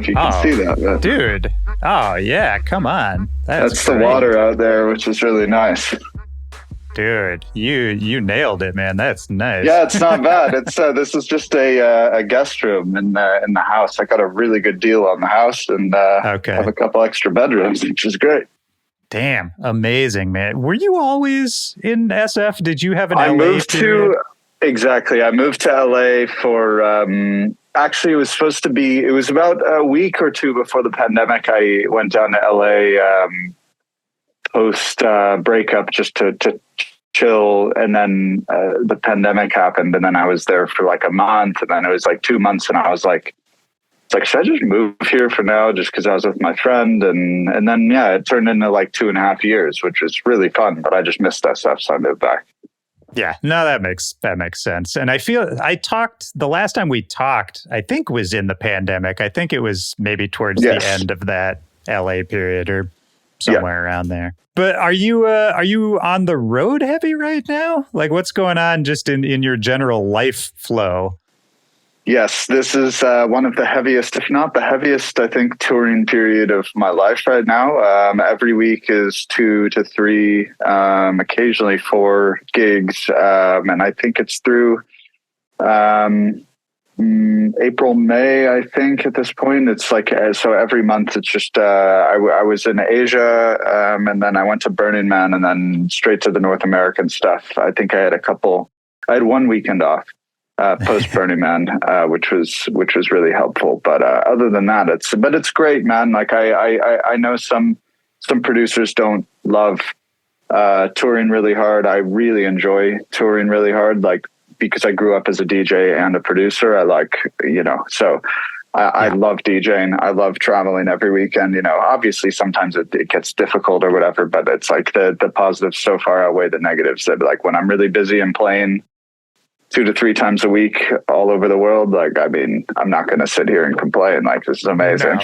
if you can see that. But dude. Oh, yeah. Come on. That's the water out there, which is really nice. Dude, you nailed it, man. That's nice. Yeah, it's not bad. It's this is just a guest room in the house. I got a really good deal on the house, and have a couple extra bedrooms, which is great. Damn, amazing, man. Were you always in SF? Did you have an LA period? I moved to LA for actually it was about a week or two before the pandemic. I went down to LA post breakup just to chill, and then the pandemic happened, and then I was there for like a month, and then it was like 2 months, and I was like, should I just move here for now, just because I was with my friend, and then it turned into like 2.5 years, which was really fun, but I just missed that stuff, so I moved back. Yeah, no, that makes sense. And I feel the last time we talked, I think was in the pandemic. I think it was maybe towards the end of that LA period or somewhere around there. But are you on the road heavy right now? Like, what's going on just in your general life flow? Yes, this is one of the heaviest, if not the heaviest, I think, touring period of my life right now. Every week is 2 to 3, occasionally 4 gigs. And I think it's through April, May, I think at this point. It's like, so every month it's just, I was in Asia, and then I went to Burning Man, and then straight to the North American stuff. I think I had 1 weekend off post Burning Man, which was really helpful. But other than that, it's great, man. Like I know some producers don't love touring really hard. I really enjoy touring really hard, like, because I grew up as a DJ and a producer. I like, so I love DJing. I love traveling every weekend. Obviously sometimes it gets difficult or whatever, but it's like the positives so far outweigh the negatives. That, like, when I'm really busy and playing 2 to 3 times a week all over the world, like, I mean, I'm not going to sit here and complain. Like, this is amazing.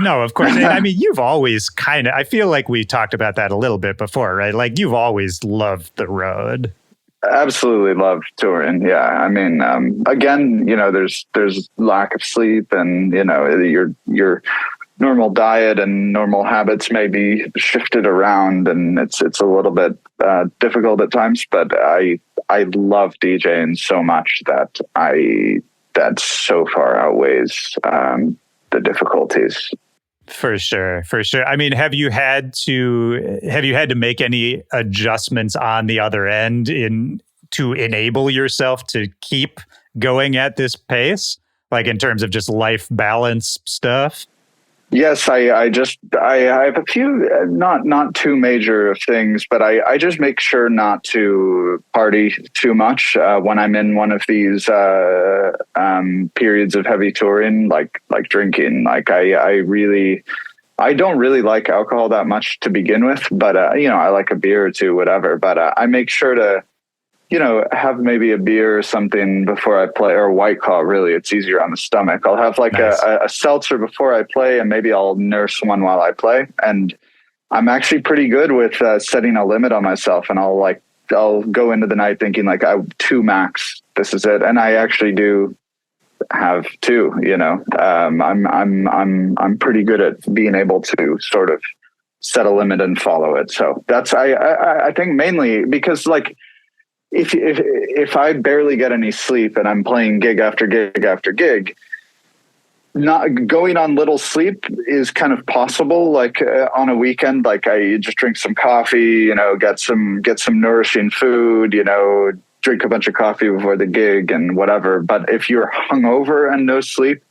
No, of course. And I mean, you've always I feel like we talked about that a little bit before, right? Like, you've always loved the road. Absolutely love touring. Yeah. I mean, again, there's lack of sleep, and, your normal diet and normal habits may be shifted around, and it's a little bit difficult at times, but I love DJing so much that so far outweighs the difficulties. For sure. I mean, have you had to make any adjustments on the other end to enable yourself to keep going at this pace, like in terms of just life balance stuff? Yes, I have a few, not too major things, but I just make sure not to party too much when I'm in one of these periods of heavy touring, like drinking. Like I don't really like alcohol that much to begin with, but I like a beer or two, whatever. But I make sure to have maybe a beer or something before I play, or a White Claw. Really, it's easier on the stomach. I'll have like a seltzer before I play, and maybe I'll nurse one while I play. And I'm actually pretty good with setting a limit on myself, and I'll go into the night thinking like 2 max. This is it, and I actually do have 2. I'm pretty good at being able to sort of set a limit and follow it. So that's I think mainly because, like, if I barely get any sleep and I'm playing gig after gig after gig, not going on little sleep is kind of possible. Like on a weekend, like I just drink some coffee, get some nourishing food, drink a bunch of coffee before the gig and whatever. But if you're hungover and no sleep,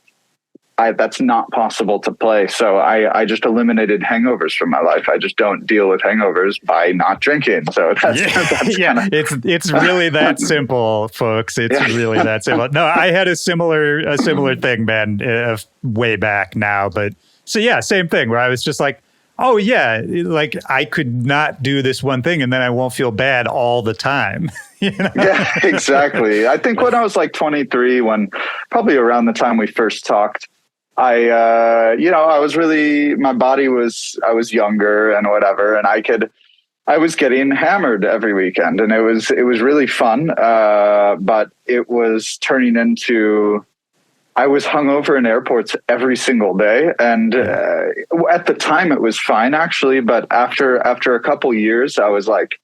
that's not possible to play. So I just eliminated hangovers from my life. I just don't deal with hangovers by not drinking. So that's it's really that simple, folks. It's really that simple. No, I had a similar thing, man, way back now. But so yeah, same thing where I was just like, oh yeah, like I could not do this one thing and then I won't feel bad all the time. Yeah, exactly. I think when I was like 23, probably around the time we first talked, I was really, I was younger and whatever, and I was getting hammered every weekend, and it was really fun. But it was turning into I was hungover in airports every single day, and at the time it was fine actually. But after a couple years, I was like,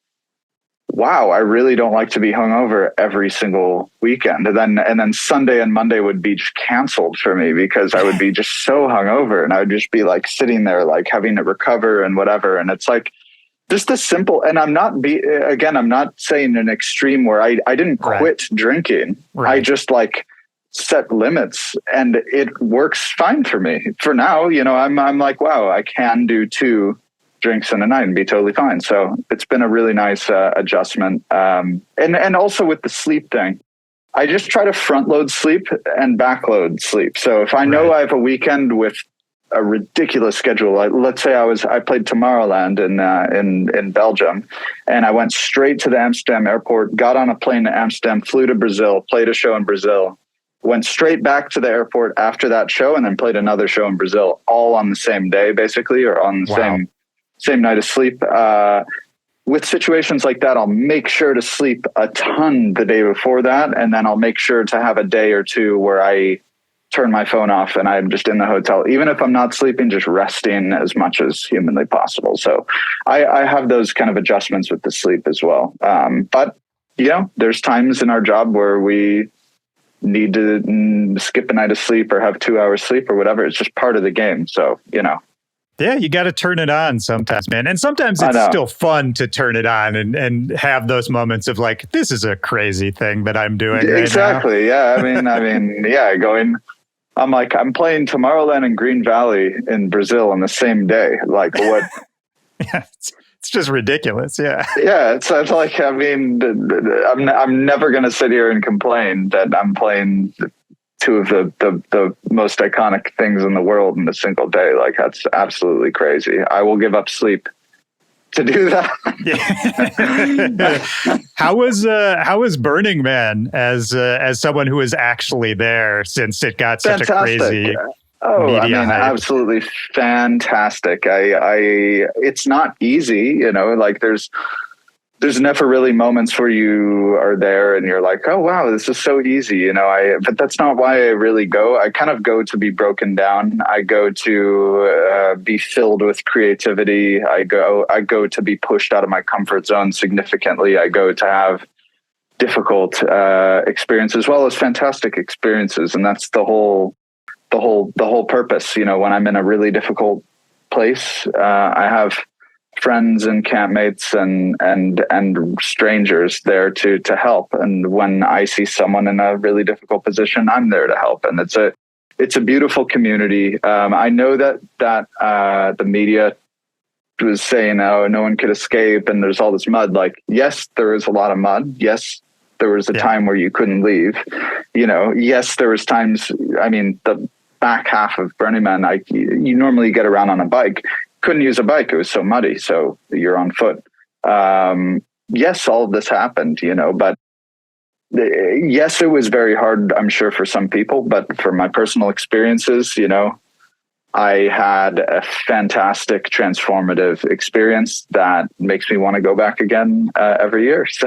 "Wow, I really don't like to be hungover every single weekend." And then Sunday and Monday would be just canceled for me because I would be just so hungover, and I would just be like sitting there, like having to recover and whatever. And it's like just a simple. And I'm not saying an extreme where I didn't quit drinking. Right. I just like set limits, and it works fine for me for now. I'm like, wow, I can do 2 drinks in a night and be totally fine. So it's been a really nice adjustment. And also with the sleep thing, I just try to front load sleep and back load sleep. So if I know I have a weekend with a ridiculous schedule, like let's say I played Tomorrowland in Belgium, and I went straight to the Amsterdam airport, got on a plane to Amsterdam, flew to Brazil, played a show in Brazil, went straight back to the airport after that show, and then played another show in Brazil, all on the same day, basically, or on the same night of sleep. With situations like that, I'll make sure to sleep a ton the day before that, and then I'll make sure to have a day or two where I turn my phone off and I'm just in the hotel, even if I'm not sleeping, just resting as much as humanly possible. So I have those kind of adjustments with the sleep as well. But there's times in our job where we need to skip a night of sleep or have 2 hours sleep or whatever. It's just part of the game. So, Yeah, you got to turn it on sometimes, man. And sometimes it's still fun to turn it on and have those moments of like, this is a crazy thing that I'm doing exactly. Right now. Yeah. I mean, I'm playing Tomorrowland in Green Valley in Brazil on the same day. Like what? Yeah, it's just ridiculous. Yeah. Yeah. It's like, I mean, I'm never going to sit here and complain that I'm playing 2 of the most iconic things in the world in a single day. Like that's absolutely crazy. I will give up sleep to do that. How was Burning Man as someone who was actually there, since it got such a crazy media hype? Absolutely fantastic. It's not easy, like there's never really moments where you are there and you're like, oh wow, this is so easy, but that's not why I really go. I kind of go to be broken down. I go to be filled with creativity. I go to be pushed out of my comfort zone significantly. I go to have difficult experiences as well as fantastic experiences, and that's the whole purpose. When I'm in a really difficult place, I have friends and campmates and strangers there to help. And when I see someone in a really difficult position, I'm there to help. And it's a beautiful community. I know that the media was saying, oh, no one could escape and there's all this mud. Like, yes, there is a lot of mud. Yes, there was a time where you couldn't leave. Yes, there was times, I mean, the back half of Burning Man, you normally get around on a bike. Couldn't use a bike. It was so muddy. So you're on foot. Yes, all of this happened, but yes, it was very hard, I'm sure, for some people, but for my personal experiences, I had a fantastic transformative experience that makes me want to go back again every year. So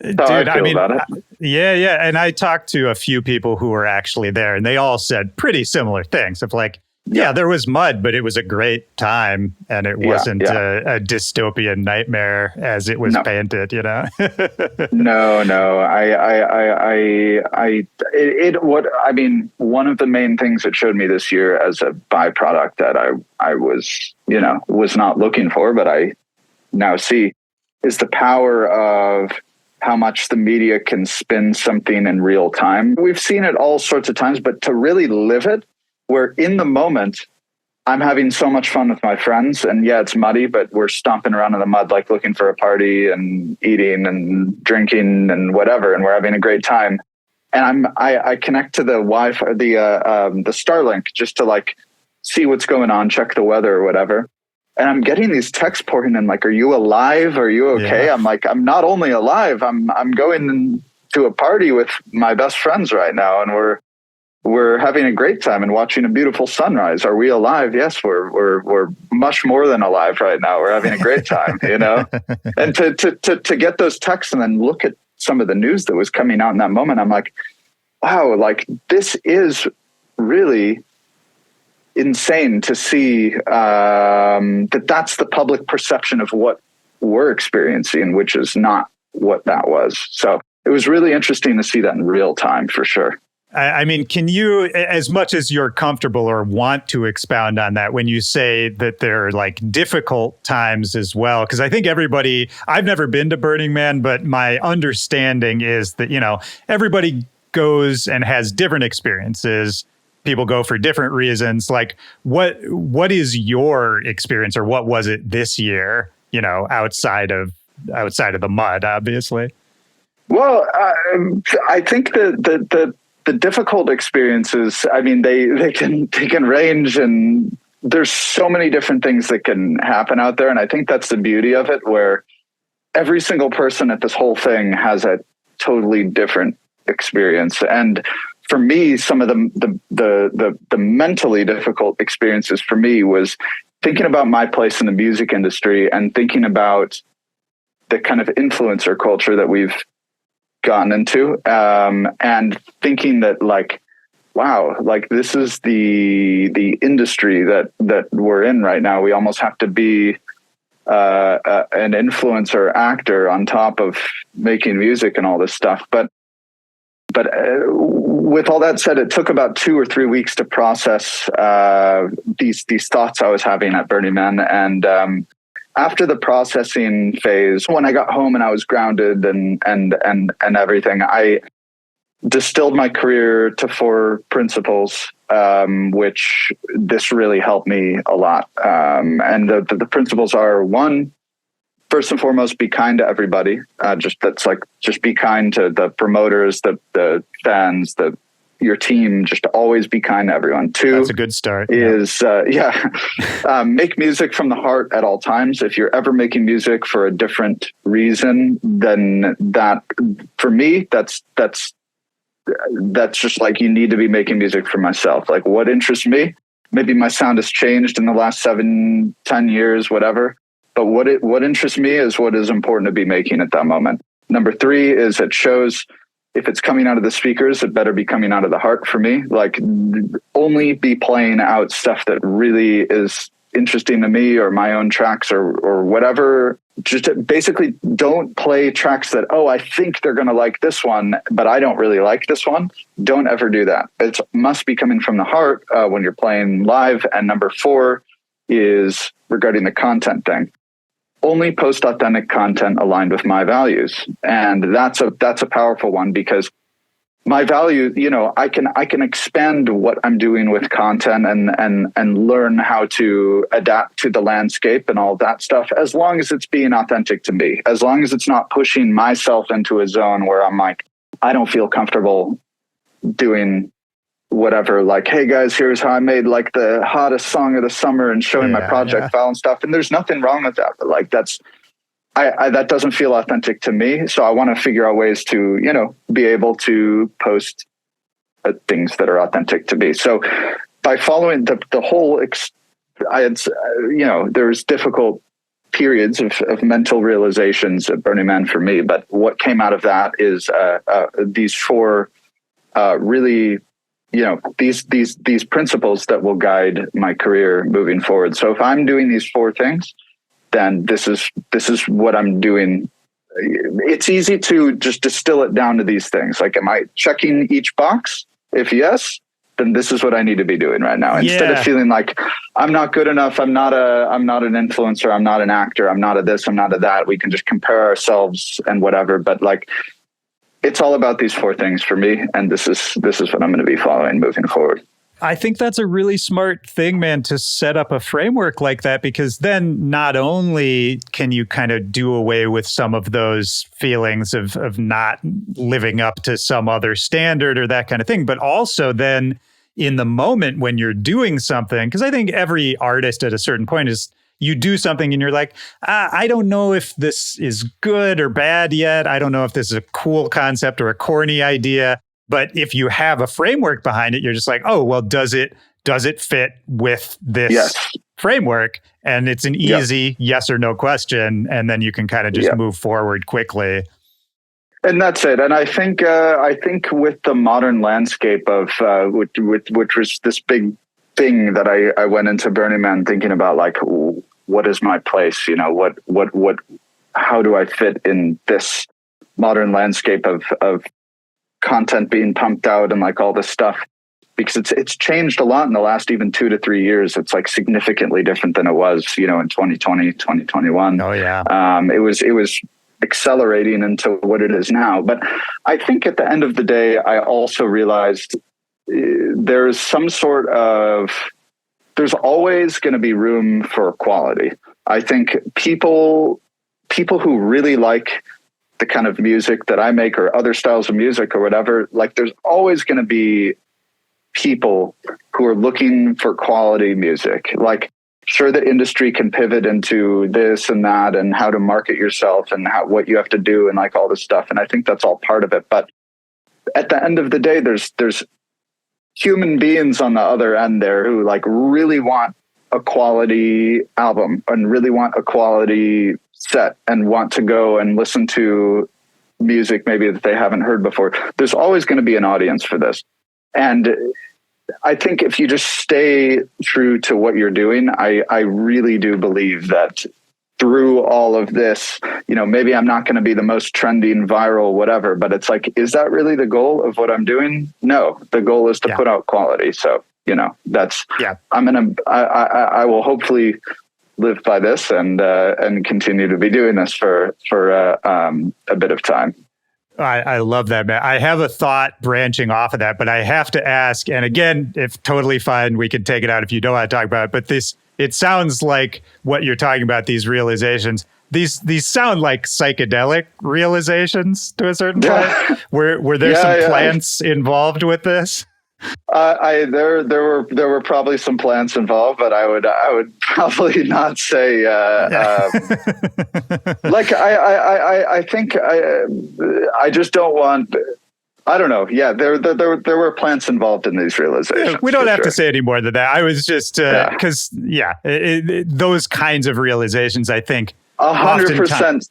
dude, I mean, about it. Yeah. And I talked to a few people who were actually there, and they all said pretty similar things of like, yeah, there was mud, but it was a great time, and it wasn't a dystopian nightmare as it was painted. One of the main things it showed me this year as a byproduct that I was not looking for, but I now see, is the power of how much the media can spin something in real time. We've seen it all sorts of times, but to really live it, where in the moment, I'm having so much fun with my friends, and yeah, it's muddy, but we're stomping around in the mud, like looking for a party and eating and drinking and whatever, and we're having a great time. And I connect to the Wi-Fi, the Starlink, just to like see what's going on, check the weather or whatever. And I'm getting these texts pouring in, like, "Are you alive? Are you okay?" Yeah. I'm like, I'm not only alive, I'm going to a party with my best friends right now, and we're having a great time and watching a beautiful sunrise. Are we alive? Yes, we're much more than alive right now. We're having a great time, And to get those texts and then look at some of the news that was coming out in that moment, I'm like, wow, like this is really insane to see that that's the public perception of what we're experiencing, which is not what that was. So it was really interesting to see that in real time, for sure. I mean, can you, as much as you're comfortable or want to expound on that, when you say that there are like difficult times as well? Because I think everybody, I've never been to Burning Man, but my understanding is that, you know, everybody goes and has different experiences. People go for different reasons. Like, what is your experience, or what was it this year, you know, outside of the mud, obviously? Well, I think the difficult experiences, I mean, they can range, and there's so many different things that can happen out there. And I think that's the beauty of it, where every single person at this whole thing has a totally different experience. And for me, some of the mentally difficult experiences for me was thinking about my place in the music industry and thinking about the kind of influencer culture that we've gotten into, and thinking that, like, wow, like this is the industry that we're in right now. We almost have to be an influencer actor on top of making music and all this stuff. But with all that said, it took about 2 or 3 weeks to process these thoughts I was having at Burning Man. And after the processing phase, when I got home and I was grounded and everything, I distilled my career to 4 principles, which this really helped me a lot. And the principles are: 1, first and foremost, be kind to everybody. Just be kind to the promoters, the fans, your team. Just always be kind to everyone. 2, that's a good start. Is make music from the heart at all times. If you're ever making music for a different reason, then that, for me, that's just like, you need to be making music for myself. Like, what interests me? Maybe my sound has changed in the last 7-10 years, whatever. But what interests me is what is important to be making at that moment. Number 3 is it shows, if it's coming out of the speakers, it better be coming out of the heart for me. Like, only be playing out stuff that really is interesting to me, or my own tracks, or whatever. Just basically don't play tracks that, oh, I think they're going to like this one, but I don't really like this one. Don't ever do that. It must be coming from the heart when you're playing live. And number 4 is regarding the content thing. Only post authentic content aligned with my values. And that's a powerful one, because my value, you know, I can expand what I'm doing with content and learn how to adapt to the landscape and all that stuff, as long as it's being authentic to me, as long as it's not pushing myself into a zone where I'm like, I don't feel comfortable doing whatever, like, hey guys, here's how I made like the hottest song of the summer and showing my project file and stuff. And there's nothing wrong with that, but like, that doesn't feel authentic to me. So I want to figure out ways to, you know, be able to post things that are authentic to me. So by following the whole, there's difficult periods of mental realizations at Burning Man for me. But what came out of that is these 4 really, you know, these principles that will guide my career moving forward. So if I'm doing these 4 things, then this is what I'm doing. It's easy to just distill it down to these things. Like, am I checking each box? If yes, then this is what I need to be doing right now. Instead of feeling like I'm not good enough, I'm not an influencer, I'm not an actor, I'm not a this, I'm not a that. We can just compare ourselves and whatever. But like, it's all about these 4 things for me. And this is what I'm going to be following moving forward. I think that's a really smart thing, man, to set up a framework like that, because then not only can you kind of do away with some of those feelings of not living up to some other standard or that kind of thing, but also then in the moment when you're doing something, because I think every artist at a certain point is, you do something and you're like, I don't know if this is good or bad yet. I don't know if this is a cool concept or a corny idea. But if you have a framework behind it, you're just like, oh, well, does it fit with this framework? And it's an easy yes or no question. And then you can kind of just move forward quickly. And that's it. And I think with the modern landscape of which was this big thing that I went into Burning Man thinking about, like, what is my place? You know, what how do I fit in this modern landscape of content being pumped out and like all this stuff? Because it's changed a lot in the last even 2 to 3 years. It's like significantly different than it was, you know, in 2020, 2021. Oh yeah. It was accelerating into what it is now. But I think at the end of the day, I also realized there's always going to be room for quality. I think people who really like the kind of music that I make or other styles of music or whatever, like there's always going to be people who are looking for quality music. Like, sure, the industry can pivot into this and that and how to market yourself and what you have to do and like all this stuff. And I think that's all part of it. But at the end of the day, there's human beings on the other end there who like really want a quality album and really want a quality set and want to go and listen to music maybe that they haven't heard before. There's always going to be an audience for this. And I think if you just stay true to what you're doing, I really do believe that through all of this, you know, maybe I'm not going to be the most trending, viral, whatever, but it's like, is that really the goal of what I'm doing? No, the goal is to put out quality. So, you know, that's, I will hopefully live by this and continue to be doing this for a bit of time. I love that, man. I have a thought branching off of that, but I have to ask, and again, if totally fine, we can take it out if you don't want to talk about it, but it sounds like what you're talking about, these realizations, these sound like psychedelic realizations to a certain point. Were there some plants involved with this? There were probably some plants involved, but I would probably not say like I think I just don't want. I don't know. Yeah, there were plants involved in these realizations. We don't have to say any more than that. I was just because those kinds of realizations, I think, 100%.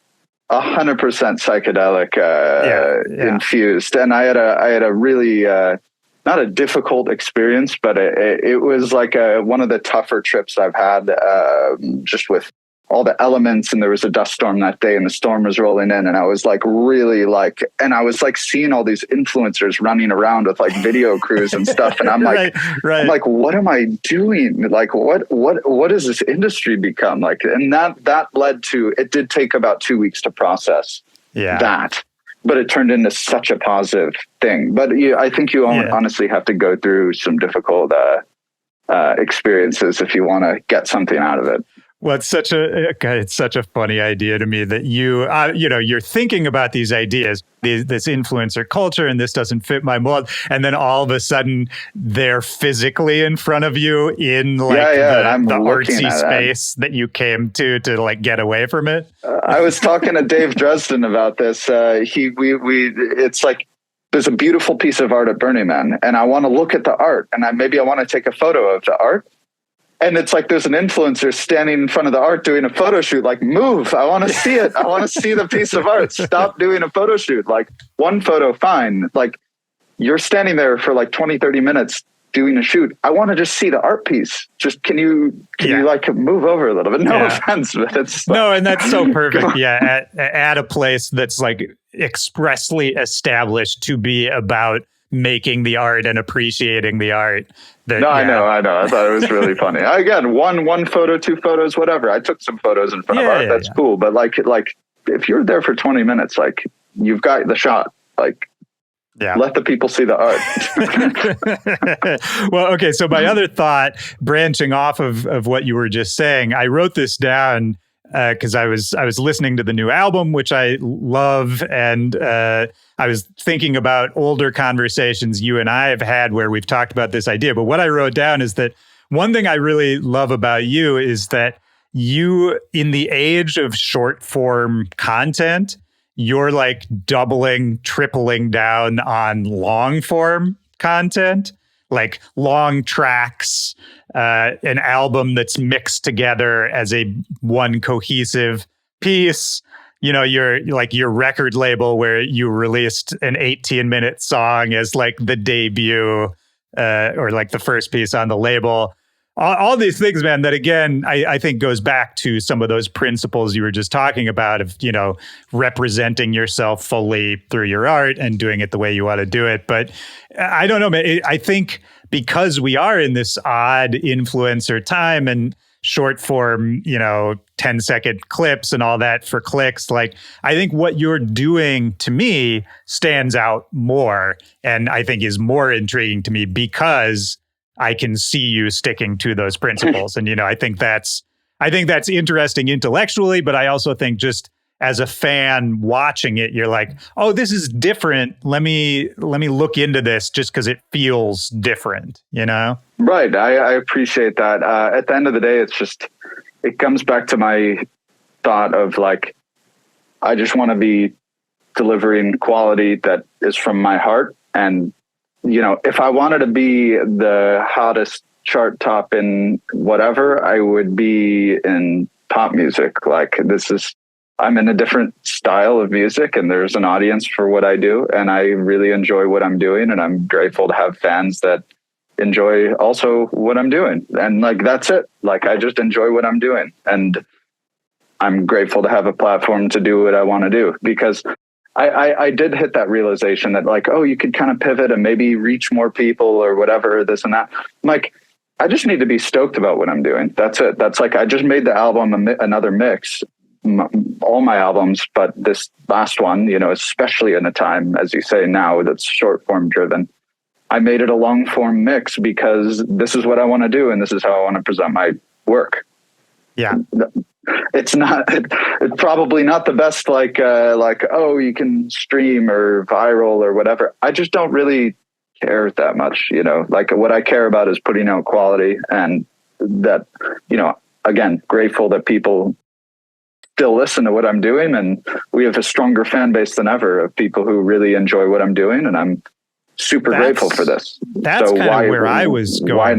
100% psychedelic infused, and I had a really not a difficult experience, but it was like one of the tougher trips I've had, just with all the elements. And there was a dust storm that day and the storm was rolling in. And I was like, really like, and I was like seeing all these influencers running around with like video crews and stuff. And I'm like, I'm like, what am I doing? Like, what has this industry become? Like, and that led to, it did take about 2 weeks to process that. But it turned into such a positive thing. But I think you honestly have to go through some difficult experiences if you want to get something out of it. Well, it's such a funny idea to me that you're thinking about these ideas, this influencer culture, and this doesn't fit my mold, and then all of a sudden they're physically in front of you in like the artsy space that you came to like get away from it. I was talking to Dave Dresden about this. It's like there's a beautiful piece of art at Burning Man, and I want to look at the art, and maybe I want to take a photo of the art. And it's like there's an influencer standing in front of the art doing a photo shoot. Like, move. I want to see it. I want to see the piece of art. Stop doing a photo shoot. Like, one photo, fine. Like, you're standing there for like 20, 30 minutes doing a shoot. I want to just see the art piece. Just can you like move over a little bit? No offense, but it's no, and that's so perfect. At a place that's like expressly established to be about making the art and appreciating the art. I know. I thought it was really funny. Again, one photo, 2 photos, whatever. I took some photos in front of art. That's cool. But like if you're there for 20 minutes, like you've got the shot, like let the people see the art. Well, okay. So my other thought, branching off of what you were just saying, I wrote this down because I was listening to the new album, which I love, and I was thinking about older conversations you and I have had where we've talked about this idea. But what I wrote down is that one thing I really love about you is that you, in the age of short form content, you're like doubling, tripling down on long form content, like long tracks, an album that's mixed together as one cohesive piece. your record label where you released an 18-minute song as like the debut or like the first piece on the label. All these things, man, that again, I think goes back to some of those principles you were just talking about of, representing yourself fully through your art and doing it the way you want to do it. But I don't know, man. I think because we are in this odd influencer time and short form, 10-second clips and all that for clicks, like I think what you're doing to me stands out more and I think is more intriguing to me because I can see you sticking to those principles. And, I think that's interesting intellectually, but I also think just as a fan watching it, you're like, oh, this is different. Let me look into this just because it feels different, Right. I appreciate that. At the end of the day, it comes back to my thought of like, I just want to be delivering quality that is from my heart. And if I wanted to be the hottest chart top in whatever, I would be in pop music. Like I'm in a different style of music and there's an audience for what I do. And I really enjoy what I'm doing. And I'm grateful to have fans that enjoy also what I'm doing. And like, that's it. Like, I just enjoy what I'm doing. And I'm grateful to have a platform to do what I want to do because I did hit that realization that like, oh, you could kind of pivot and maybe reach more people or whatever, this and that. I'm like, I just need to be stoked about what I'm doing. That's it. That's like, I just made the album another mix, all my albums, but this last one, especially in a time, as you say now, that's short form driven. I made it a long form mix because this is what I want to do. And this is how I want to present my work. Yeah. It's probably not the best, like, oh, you can stream or viral or whatever. I just don't really care that much, like what I care about is putting out quality and that, again, grateful that people still listen to what I'm doing. And we have a stronger fan base than ever of people who really enjoy what I'm doing. And I'm super grateful for this. That's so kind of where I was going.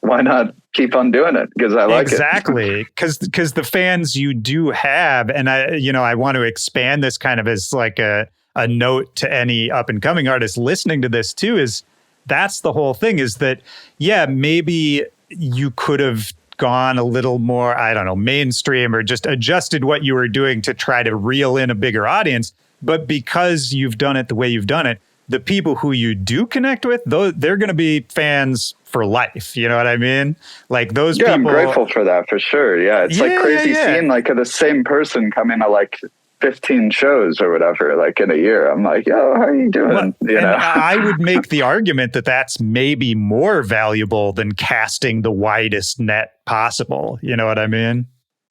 Why not keep on doing it? Because I like it. Exactly. Because the fans you do have, and I want to expand this kind of as like a note to any up and coming artists listening to this too, is that's the whole thing is that, yeah, maybe you could have gone a little more, I don't know, mainstream or just adjusted what you were doing to try to reel in a bigger audience. But because you've done it the way you've done it, the people who you do connect with, they're going to be fans for life. You know what I mean? Like those people. I'm grateful for that for sure. Yeah. It's like crazy seeing like the same person coming to like 15 shows or whatever, like in a year. I'm like, yo, how are you doing? Well, I would make the argument that that's maybe more valuable than casting the widest net possible. You know what I mean?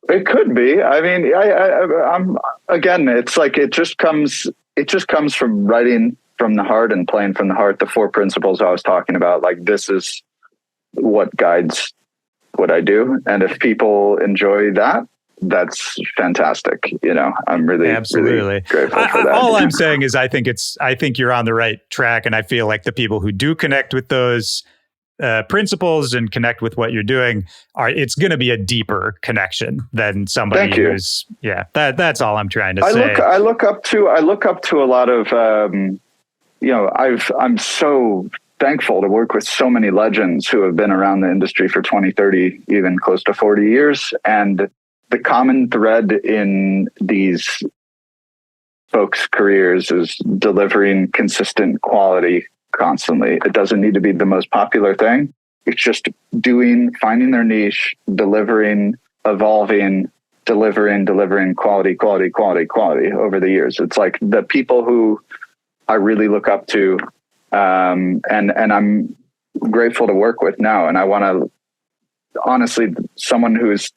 It could be. I mean, I'm again, it's like, it just comes from writing from the heart and playing from the heart. The 4 principles I was talking about, like this is what guides what I do. And if people enjoy that, that's fantastic. I'm really, really grateful for that. All I'm saying is I think you're on the right track. And I feel like the people who do connect with those principles and connect with what you're doing it's going to be a deeper connection than somebody who's, that's all I'm trying to say. I look up to a lot of, I'm so thankful to work with so many legends who have been around the industry for 20, 30, even close to 40 years. And the common thread in these folks' careers is delivering consistent quality constantly. It doesn't need to be the most popular thing. It's just finding their niche, delivering, evolving, delivering quality over the years. It's like the people who I really look up to, and I'm grateful to work with now. And I want to, honestly, someone who's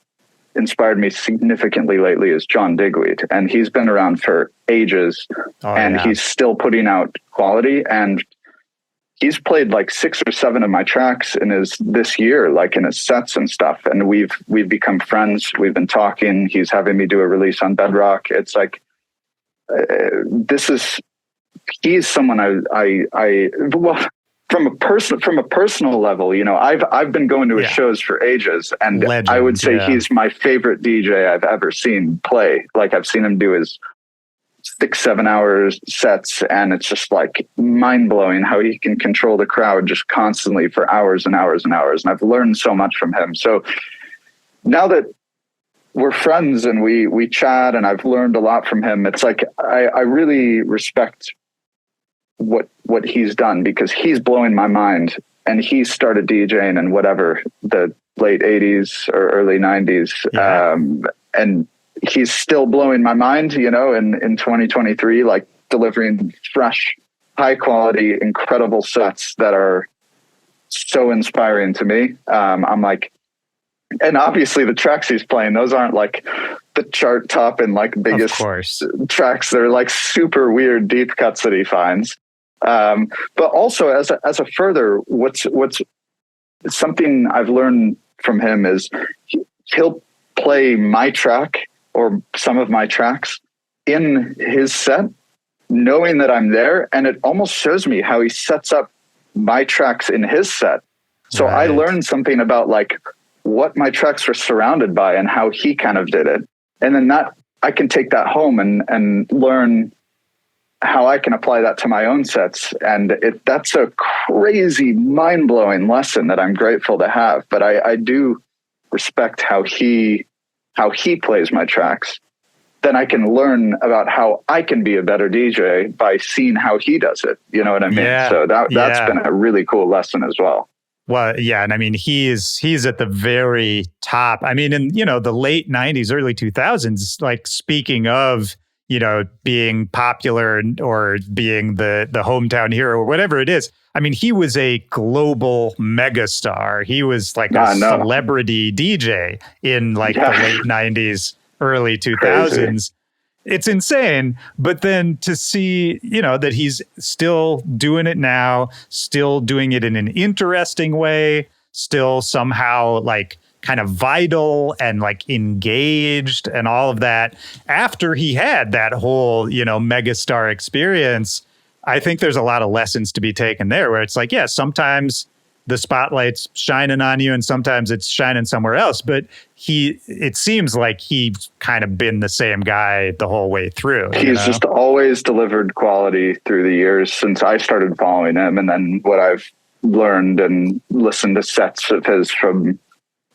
inspired me significantly lately is John Digweed. And he's been around for ages he's still putting out quality. And he's played like 6 or 7 of my tracks this year, like in his sets and stuff. And we've become friends. We've been talking. He's having me do a release on Bedrock. It's like, he's someone from a personal level, you know, I've been going to his shows for ages, and Legend, I would say he's my favorite DJ I've ever seen play. Like, I've seen him do his 6-7 hour sets, and it's just like mind blowing how he can control the crowd just constantly for hours and hours and hours. And I've learned so much from him. So now that we're friends and we chat, and I've learned a lot from him, it's like I really respect what he's done, because he's blowing my mind, and he started DJing in whatever, the late 80s or early 90s. And he's still blowing my mind, you know, in 2023, like delivering fresh, high quality, incredible sets that are so inspiring to me. I'm like, and obviously the tracks he's playing, those aren't like the chart top and like biggest tracks. They're like super weird deep cuts that he finds. But also as a further, what's something I've learned from him is he'll play my track or some of my tracks in his set, knowing that I'm there. And it almost shows me how he sets up my tracks in his set. So I learned something about like what my tracks were surrounded by and how he kind of did it. And then that I can take that home and learn how I can apply that to my own sets. And that's a crazy, mind-blowing lesson that I'm grateful to have. But I do respect how he plays my tracks. Then I can learn about how I can be a better DJ by seeing how he does it. You know what I mean? Yeah, so that's been a really cool lesson as well. Well, yeah. And I mean, he's at the very top. I mean, in, you know, the late 90s, early 2000s, like, speaking of, you know, being popular or being the hometown hero or whatever it is. I mean, he was a global megastar. He was like a celebrity DJ in like the late 90s, early 2000s. Crazy. It's insane. But then to see, you know, that he's still doing it now, still doing it in an interesting way, still somehow like kind of vital and like engaged and all of that after he had that whole, you know, megastar experience. I think there's a lot of lessons to be taken there, where it's like, yeah, sometimes the spotlight's shining on you and sometimes it's shining somewhere else. But it seems like he's kind of been the same guy the whole way through. He's just always delivered quality through the years since I started following him. And then what I've learned and listened to sets of his from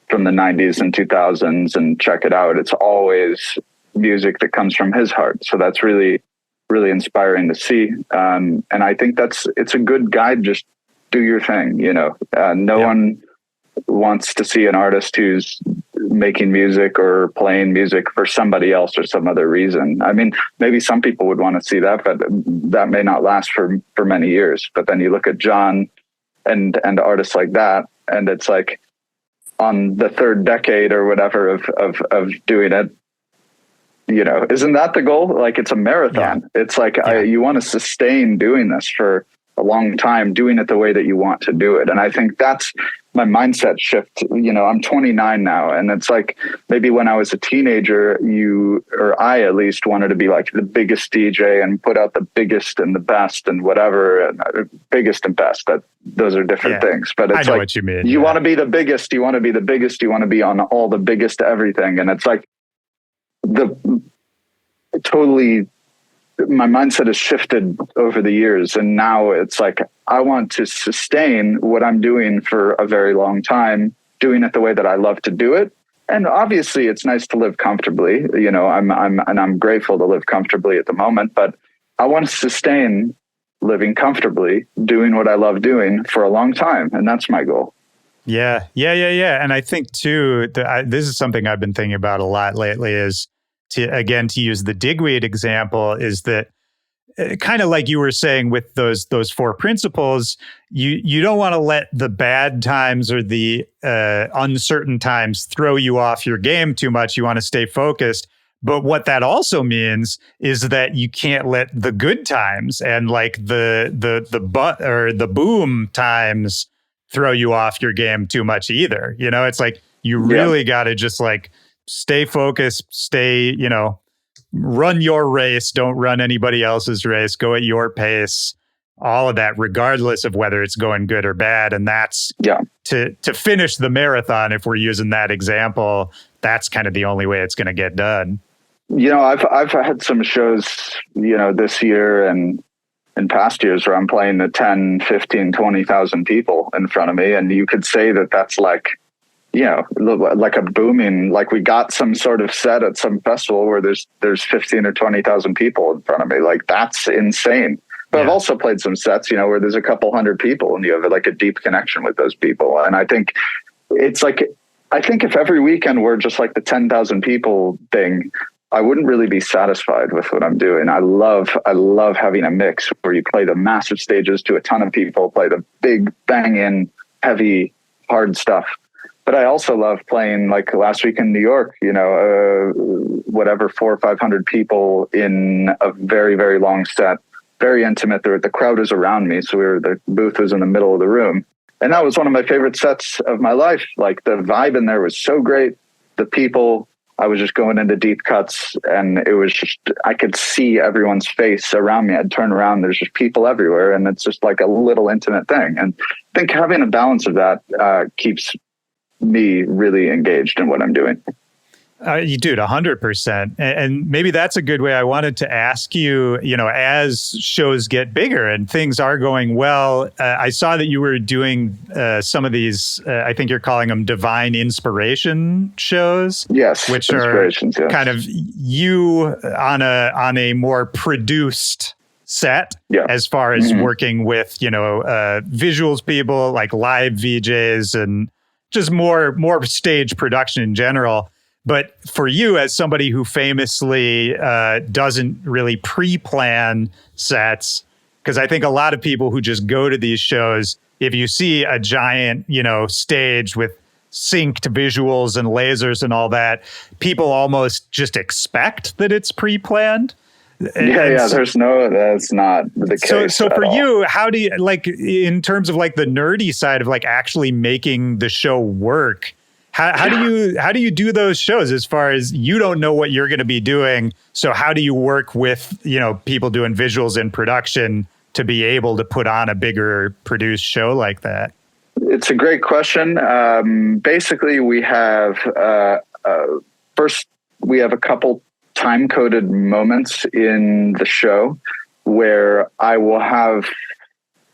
the 90s and 2000s and check it out. It's always music that comes from his heart. So that's really, really inspiring to see. And I think it's a good guide. Just do your thing, you know. No one wants to see an artist who's making music or playing music for somebody else or some other reason. I mean, maybe some people would want to see that, but that may not last for many years. But then you look at John and artists like that, and it's like, on the third decade or whatever of doing it, you know, isn't that the goal? Like, it's a marathon. Yeah. It's like, you want to sustain doing this for a long time, doing it the way that you want to do it. And I think that's my mindset shift. You know, I'm 29 now, and it's like, maybe when I was a teenager, I at least wanted to be like the biggest DJ and put out the biggest and the best and whatever, and biggest and best. Those are different things, but it's like, what you mean. You want to be the biggest, you want to be the biggest, you want to be on all the biggest everything. And it's like my mindset has shifted over the years. And now it's like, I want to sustain what I'm doing for a very long time, doing it the way that I love to do it. And obviously it's nice to live comfortably. You know, I'm grateful to live comfortably at the moment, but I want to sustain living comfortably, doing what I love doing for a long time. And that's my goal. Yeah. And I think too, this is something I've been thinking about a lot lately, is to use the Digweed example, is that kind of like you were saying with those 4 principles, you don't want to let the bad times or the uncertain times throw you off your game too much. You want to stay focused. But what that also means is that you can't let the good times and like the boom times throw you off your game too much either. You know, it's like you really got to just like stay focused, stay, you know, run your race. Don't run anybody else's race. Go at your pace. all of that, regardless of whether it's going good or bad. And that's to finish the marathon. If we're using that example, that's kind of the only way it's going to get done. I've had some shows, this year and in past years where I'm playing to 10, 15, 20,000 people in front of me. And you could say that that's like, like a booming, like we got some sort of set at some festival where there's 15 or 20,000 people in front of me. Like that's insane. But I've also played some sets, where there's a couple hundred people and you have like a deep connection with those people. And I think it's like, if every weekend were just like the 10,000 people thing, I wouldn't really be satisfied with what I'm doing. I love having a mix where you play the massive stages to a ton of people, play the big bang-in, heavy, hard stuff. But I also love playing, like last week in New York, 400 or 500 people in a very, very long set, very intimate. The crowd was around me, so the booth was in the middle of the room. And that was one of my favorite sets of my life. Like the vibe in there was so great. The people, I was just going into deep cuts, and it was just, I could see everyone's face around me. I'd turn around, there's just people everywhere, and it's just like a little intimate thing. And I think having a balance of that keeps me really engaged in what I'm doing. You do it 100%. And maybe that's a good way. I wanted to ask you, as shows get bigger and things are going well, I saw that you were doing some of these, I think you're calling them Diivine Inspiration shows. Yes. Which are kind of you on a more produced set as far as working with, visuals people, like live VJs and just more stage production in general. But for you, as somebody who famously doesn't really pre-plan sets, because I think a lot of people who just go to these shows, if you see a giant, stage with synced visuals and lasers and all that, people almost just expect that it's pre-planned. That's not the case. So for you, how do you, like, in terms of like the nerdy side of like actually making the show work, how do you do those shows as far as you don't know what you're going to be doing? So how do you work with, people doing visuals in production to be able to put on a bigger produced show like that? It's a great question. Basically, we have first we have a couple time-coded moments in the show where I will have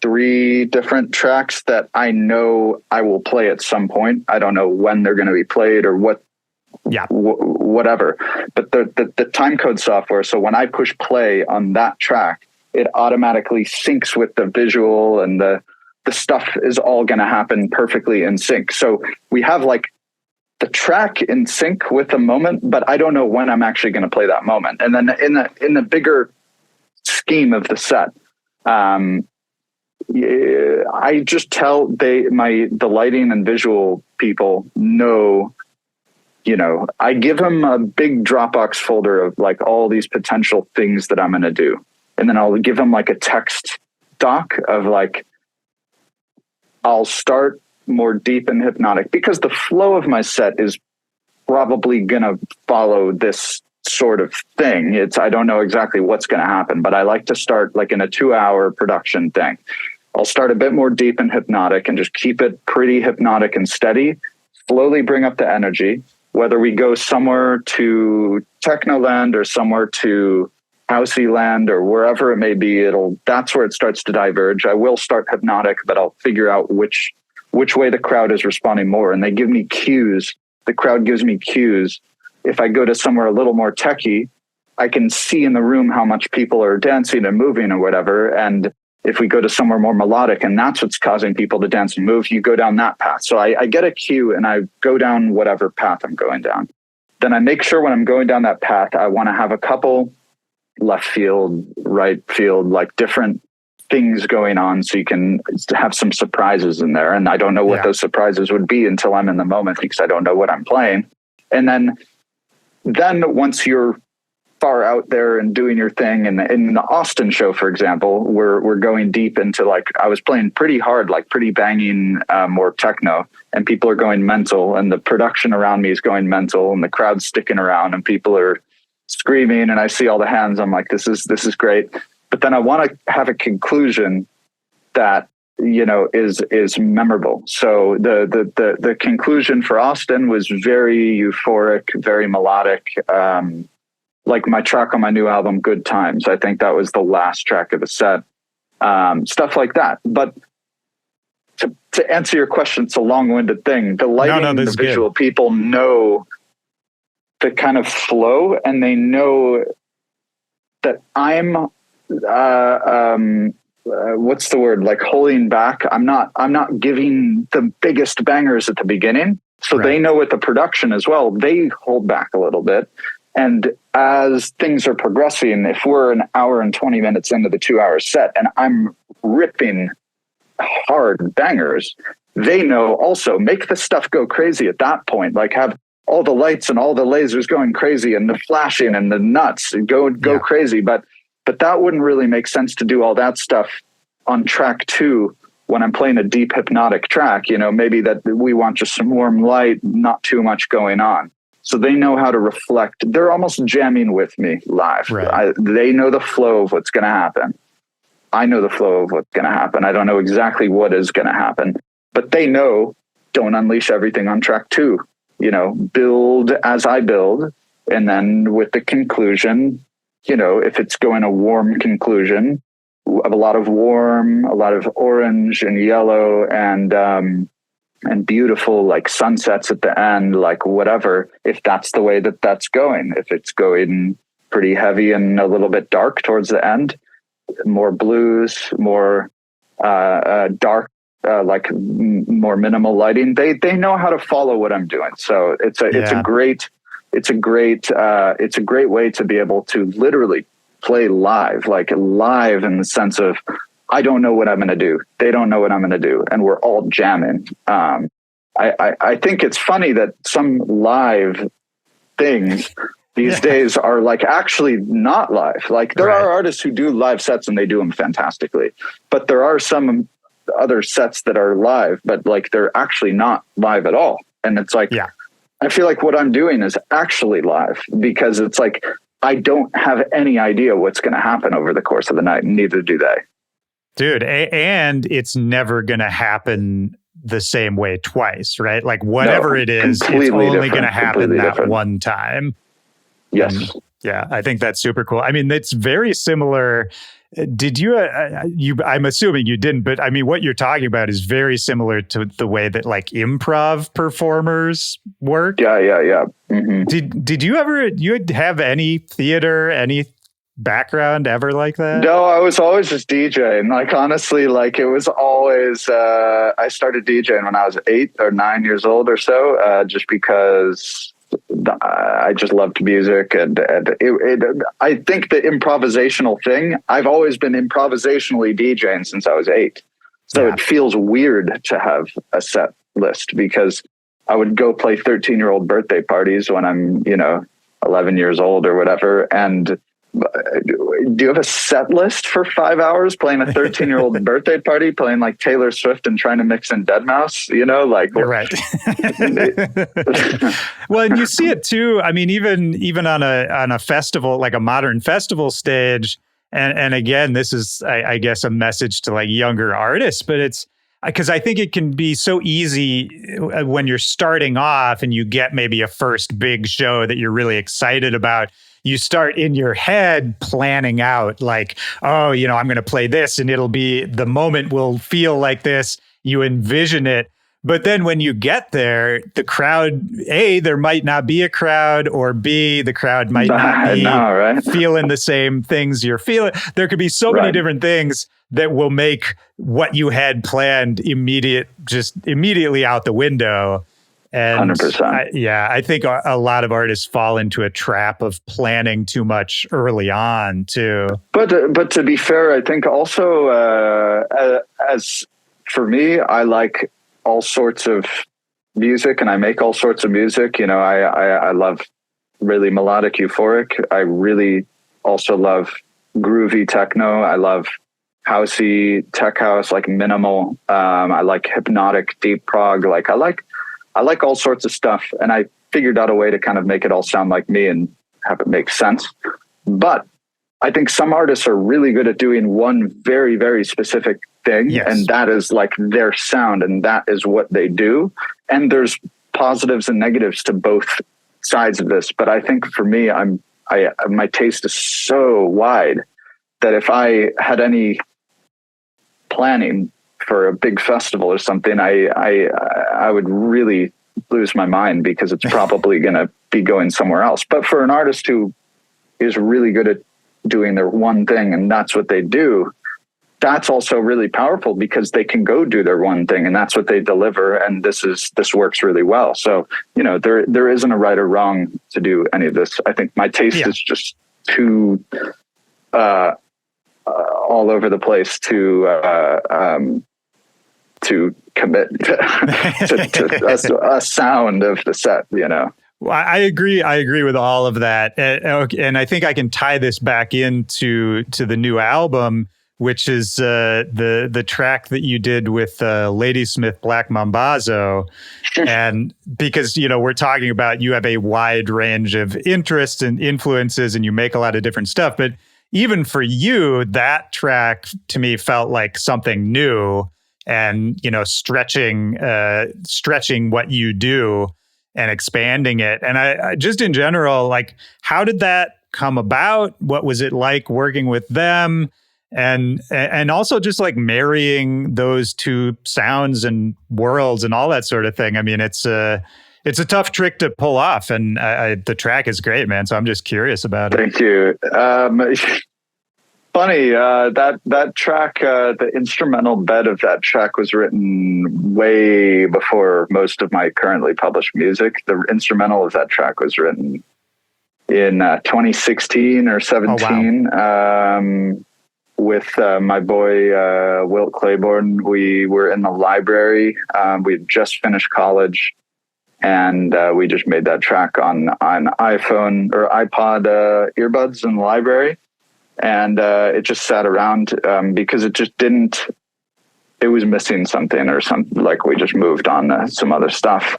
3 different tracks that I know I will play at some point. I don't know when they're going to be played or whatever. But the time code software, so when I push play on that track, it automatically syncs with the visual, and the stuff is all going to happen perfectly in sync. So we have like the track in sync with the moment, but I don't know when I'm actually going to play that moment. And then in the bigger scheme of the set, I just tell the lighting and visual people know, I give them a big Dropbox folder of like all these potential things that I'm going to do. And then I'll give them like a text doc of like, I'll start more deep and hypnotic, because the flow of my set is probably going to follow this sort of thing. I don't know exactly what's going to happen, but I like to start like in a 2-hour production thing. I'll start a bit more deep and hypnotic and just keep it pretty hypnotic and steady, slowly bring up the energy, whether we go somewhere to Technoland or somewhere to housey land or wherever it may be, that's where it starts to diverge. I will start hypnotic, but I'll figure out which way the crowd is responding more. And they give me cues. The crowd gives me cues. If I go to somewhere a little more techie, I can see in the room how much people are dancing and moving or whatever. And if we go to somewhere more melodic and that's what's causing people to dance and move, you go down that path. So I get a cue and I go down whatever path I'm going down. Then I make sure when I'm going down that path, I want to have a couple left field, right field, like different things going on, so you can have some surprises in there. And I don't know what those surprises would be until I'm in the moment, because I don't know what I'm playing. And then once you're far out there and doing your thing, and in the Austin show, for example, we're going deep into, like, I was playing pretty hard, like pretty banging, more techno, and people are going mental, and the production around me is going mental, and the crowd's sticking around, and people are screaming, and I see all the hands. I'm like, this is great. But then I want to have a conclusion that, is memorable. So the conclusion for Austin was very euphoric, very melodic. Like my track on my new album, Good Times, I think that was the last track of the set. Stuff like that. But to answer your question, it's a long-winded thing. The lighting, the visual good. People know the kind of flow, and they know that I'm, what's the word? Like holding back. I'm not giving the biggest bangers at the beginning. So They know with the production as well, they hold back a little bit. And as things are progressing, if we're an hour and 20 minutes into the 2-hour set and I'm ripping hard bangers, they know also make the stuff go crazy at that point. Like have all the lights and all the lasers going crazy and the flashing and the nuts go crazy. But that wouldn't really make sense to do all that stuff on track 2 when I'm playing a deep hypnotic track. Maybe that we want just some warm light, not too much going on. So they know how to reflect. They're almost jamming with me live. Right. They know the flow of what's going to happen. I know the flow of what's going to happen. I don't know exactly what is going to happen, but they know, don't unleash everything on track 2. Build as I build. And then with the conclusion, if it's going a warm conclusion, of a lot of warm, a lot of orange and yellow and beautiful like sunsets at the end, like whatever, if that's the way that's going. If it's going pretty heavy and a little bit dark towards the end, more blues, more dark, like more minimal lighting, they know how to follow what I'm doing. So it's a great way to be able to literally play live, like live in the sense of, I don't know what I'm going to do. They don't know what I'm going to do. And we're all jamming. I think it's funny that some live things these days are like actually not live. Like there are artists who do live sets and they do them fantastically, but there are some other sets that are live, but like they're actually not live at all. And it's like, I feel like what I'm doing is actually live because it's like, I don't have any idea what's going to happen over the course of the night. And neither do they. Dude, and it's never going to happen the same way twice, right? Like whatever it is, it's only going to happen that one time. Yes. And I think that's super cool. I mean, it's very similar. Did you, I'm assuming you didn't, but I mean, what you're talking about is very similar to the way that like improv performers work. Yeah. Mm-hmm. Did you have any theater, any background ever like that? No, I was always just DJing. Like, honestly, like it was always, I started DJing when I was 8 or 9 years old or so, just because I just loved music. And I think the improvisational thing, I've always been improvisationally DJing since I was 8. So it feels weird to have a set list because I would go play 13-year-old birthday parties when I'm, 11 years old or whatever. And do you have a set list for 5 hours playing a 13-year-old birthday party, playing like Taylor Swift and trying to mix in Deadmau5? Like you're right. Well, and you see it too. I mean, even on a festival, like a modern festival stage. And again, this is, I guess, a message to like younger artists, but it's because I think it can be so easy when you're starting off and you get maybe a first big show that you're really excited about. You start in your head planning out like, oh, I'm going to play this and it'll be, the moment will feel like this. You envision it. But then when you get there, the crowd, A, there might not be a crowd, or B, the crowd might not be feeling the same things you're feeling. There could be so many different things that will make what you had planned immediately out the window. And 100%. I think a lot of artists fall into a trap of planning too much early on too. But to be fair, I think also as for me, I like all sorts of music and I make all sorts of music. I love really melodic, euphoric. I really also love groovy techno. I love housey, tech house, like minimal. I like hypnotic, deep prog. Like I like all sorts of stuff, and I figured out a way to kind of make it all sound like me and have it make sense. But I think some artists are really good at doing one very, very specific thing. Yes. And that is like their sound, and that is what they do. And there's positives and negatives to both sides of this. But I think for me, my taste is so wide that if I had any planning for a big festival or something, I would really lose my mind, because it's probably going to be going somewhere else. But for an artist who is really good at doing their one thing and that's what they do, that's also really powerful, because they can go do their one thing and that's what they deliver. And this works really well. So, there isn't a right or wrong to do any of this. I think my taste is just too, all over the place to commit to a sound of the set, Well, I agree with all of that. And I think I can tie this back into the new album, which is the track that you did with Ladysmith Black Mambazo. And because, we're talking about, you have a wide range of interests and influences and you make a lot of different stuff. But even for you, that track to me felt like something new and, stretching what you do and expanding it. And I just in general, like, how did that come about? What was it like working with them? And also just like marrying those two sounds and worlds and all that sort of thing. I mean, it's a tough trick to pull off, and the track is great, man. So I'm just curious about it. Thank you. Funny, that track, the instrumental bed of that track was written way before most of my currently published music. The instrumental of that track was written in 2016 or 17. Oh, wow. With my boy Wilt Claiborne. We were in the library. We'd just finished college, and we just made that track on iPhone or iPod earbuds in the library. And it just sat around because it just didn't. It was missing something or something. Like, we just moved on to some other stuff.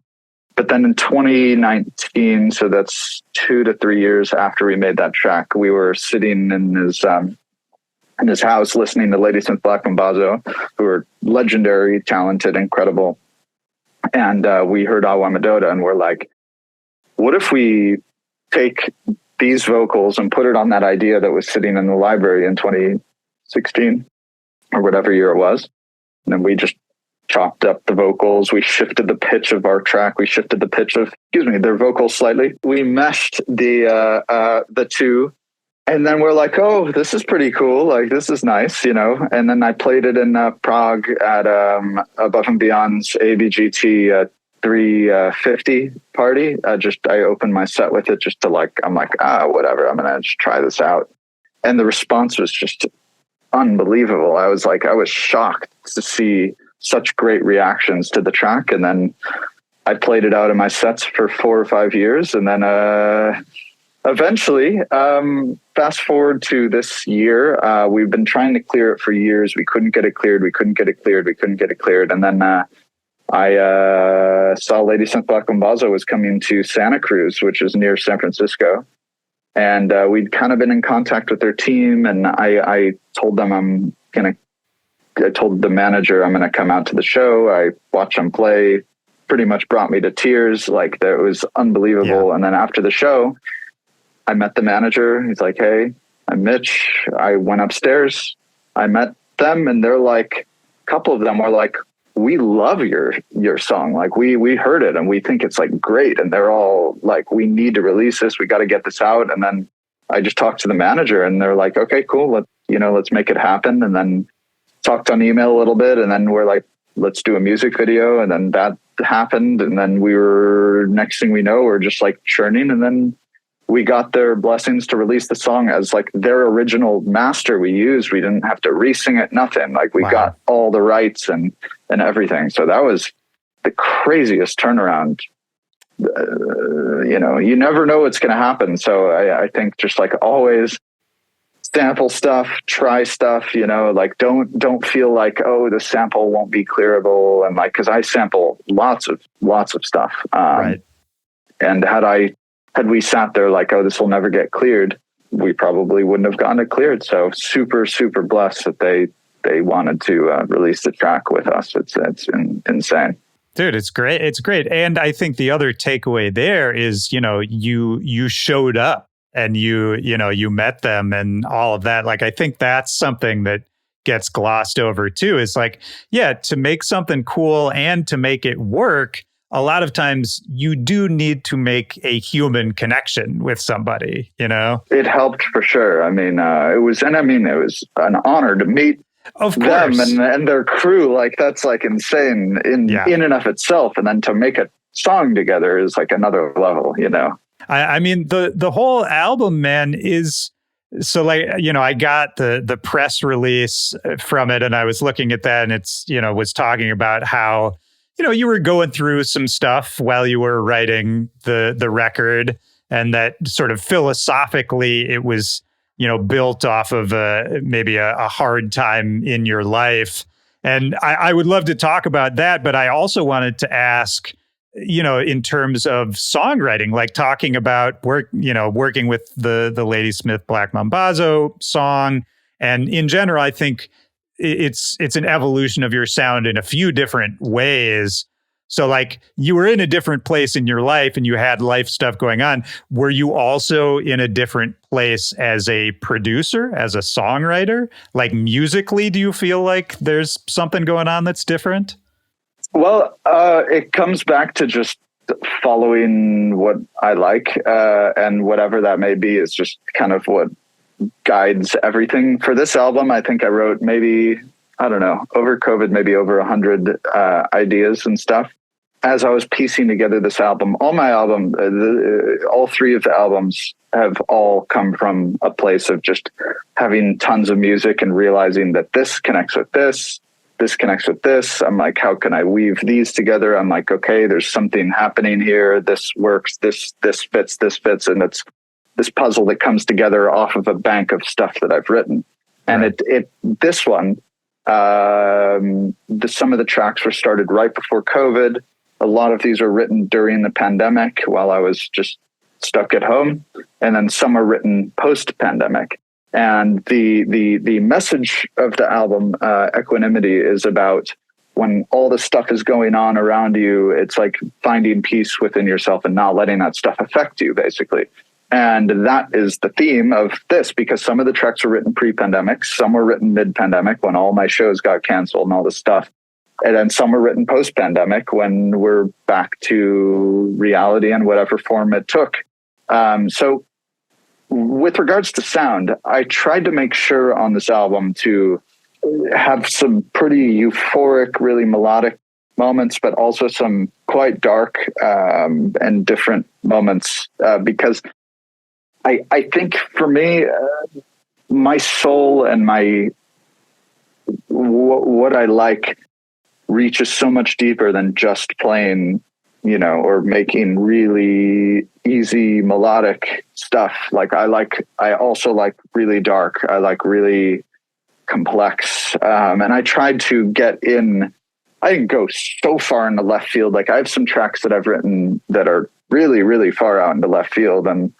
But then in 2019, so that's 2 to 3 years after we made that track, we were sitting in his house listening to Ladysmith Black Mambazo, who are legendary, talented, incredible. And we heard Awa Madoda, and we're like, what if we take these vocals and put it on that idea that was sitting in the library in 2016 or whatever year it was? And then we just chopped up the vocals. We shifted the pitch of our track. We shifted the pitch of, their vocals slightly. We meshed the two. And then we're like, oh, this is pretty cool. Like, this is nice, And then I played it in Prague at Above and Beyond's ABGT 350 party. I opened my set with it just to whatever. I'm going to just try this out. And the response was just unbelievable. I was shocked to see such great reactions to the track. And then I played it out in my sets for 4 or 5 years. And then, eventually, fast forward to this year, we've been trying to clear it for years. We couldn't get it cleared. And then I saw Ladysmith Black Mambazo was coming to Santa Cruz, which is near San Francisco. And we'd kind of been in contact with their team. And I told them I told the manager I'm going to come out to the show. I watched them play, pretty much brought me to tears. Like, that was unbelievable. Yeah. And then after the show, I met the manager. He's like, hey, I'm Mitch. I went upstairs. I met them, and they're like, a couple of them were like, we love your song. Like, we heard it and we think it's like great. And they're all like, we need to release this. We got to get this out. And then I just talked to the manager, and they're like, okay, cool. Let's make it happen. And then talked on email a little bit. And then we're like, let's do a music video. And then that happened. And then next thing we know, we're just like churning. And then we got their blessings to release the song as like their original master we used. We didn't have to re-sing it, nothing. Like, we got all the rights and everything. So that was the craziest turnaround. You never know what's going to happen. So I think just like always sample stuff, try stuff, like don't feel like, oh, the sample won't be clearable. And like, cause I sample lots of stuff. Right. And had we sat there like, oh, this will never get cleared, we probably wouldn't have gotten it cleared. So super, super blessed that they they wanted to release the track with us. It's insane. Dude, it's great. It's great. And I think the other takeaway there is, you showed up and you met them and all of that. Like, I think that's something that gets glossed over too. Is like, yeah, to make something cool and to make it work, a lot of times you do need to make a human connection with somebody, It helped for sure. I mean, it was an honor to meet them and their crew. Like, that's like insane in and of itself. And then to make a song together is like another level, I mean, the whole album, man, is so like, I got the press release from it and I was looking at that and it's, was talking about how, you were going through some stuff while you were writing the record, and that sort of philosophically it was, built off of maybe a hard time in your life. And I would love to talk about that, but I also wanted to ask, in terms of songwriting, like talking about working with the Ladysmith Black Mambazo song. And in general, I think it's an evolution of your sound in a few different ways. So like, you were in a different place in your life and you had life stuff going on. Were you also in a different place as a producer, as a songwriter? Like, musically, do you feel like there's something going on that's different? Well, it comes back to just following what I like, and whatever that may be is just kind of what guides everything. For this album, I think I wrote maybe, I don't know, over COVID, maybe over 100 ideas and stuff. As I was piecing together this album, all three of the albums have all come from a place of just having tons of music and realizing that this connects with this connects with this. I'm like, how can I weave these together? I'm like, okay, there's something happening here. This works. This fits. And it's this puzzle that comes together off of a bank of stuff that I've written. And right. This one, some of the tracks were started right before COVID. A lot of these were written during the pandemic while I was just stuck at home. And then some are written post-pandemic. And the message of the album, Equanimity, is about when all the stuff is going on around you, it's like finding peace within yourself and not letting that stuff affect you, basically. And that is the theme of this, because some of the tracks were written pre-pandemic, some were written mid-pandemic when all my shows got canceled and all this stuff. And then some were written post-pandemic when we're back to reality in whatever form it took. So with regards to sound, I tried to make sure on this album to have some pretty euphoric, really melodic moments, but also some quite dark and different moments, because I think for me, my soul and what I like reaches so much deeper than just playing, or making really easy melodic stuff. Like I also like really dark. I like really complex. And I tried to get in, I didn't go so far into left field. Like, I have some tracks that I've written that are really, really far out into left field. And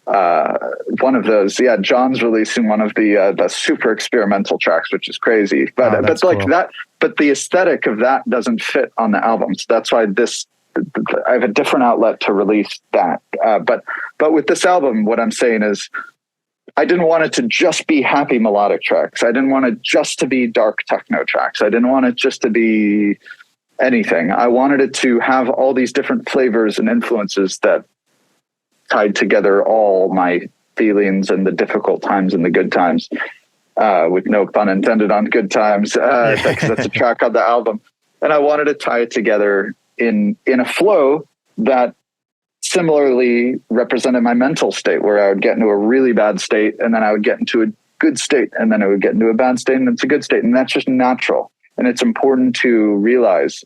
one of those, John's releasing one of the super experimental tracks, which is crazy. But like cool. But the aesthetic of that doesn't fit on the album. So that's why I have a different outlet to release that. But with this album, what I'm saying is, I didn't want it to just be happy melodic tracks. I didn't want it just to be dark techno tracks. I didn't want it just to be anything. I wanted it to have all these different flavors and influences that tied together all my feelings and the difficult times and the good times, with no pun intended on good times. That's a track on the album. And I wanted to tie it together in a flow that similarly represented my mental state, where I would get into a really bad state and then I would get into a good state and then I would get into a bad state and it's a good state. And that's just natural. And it's important to realize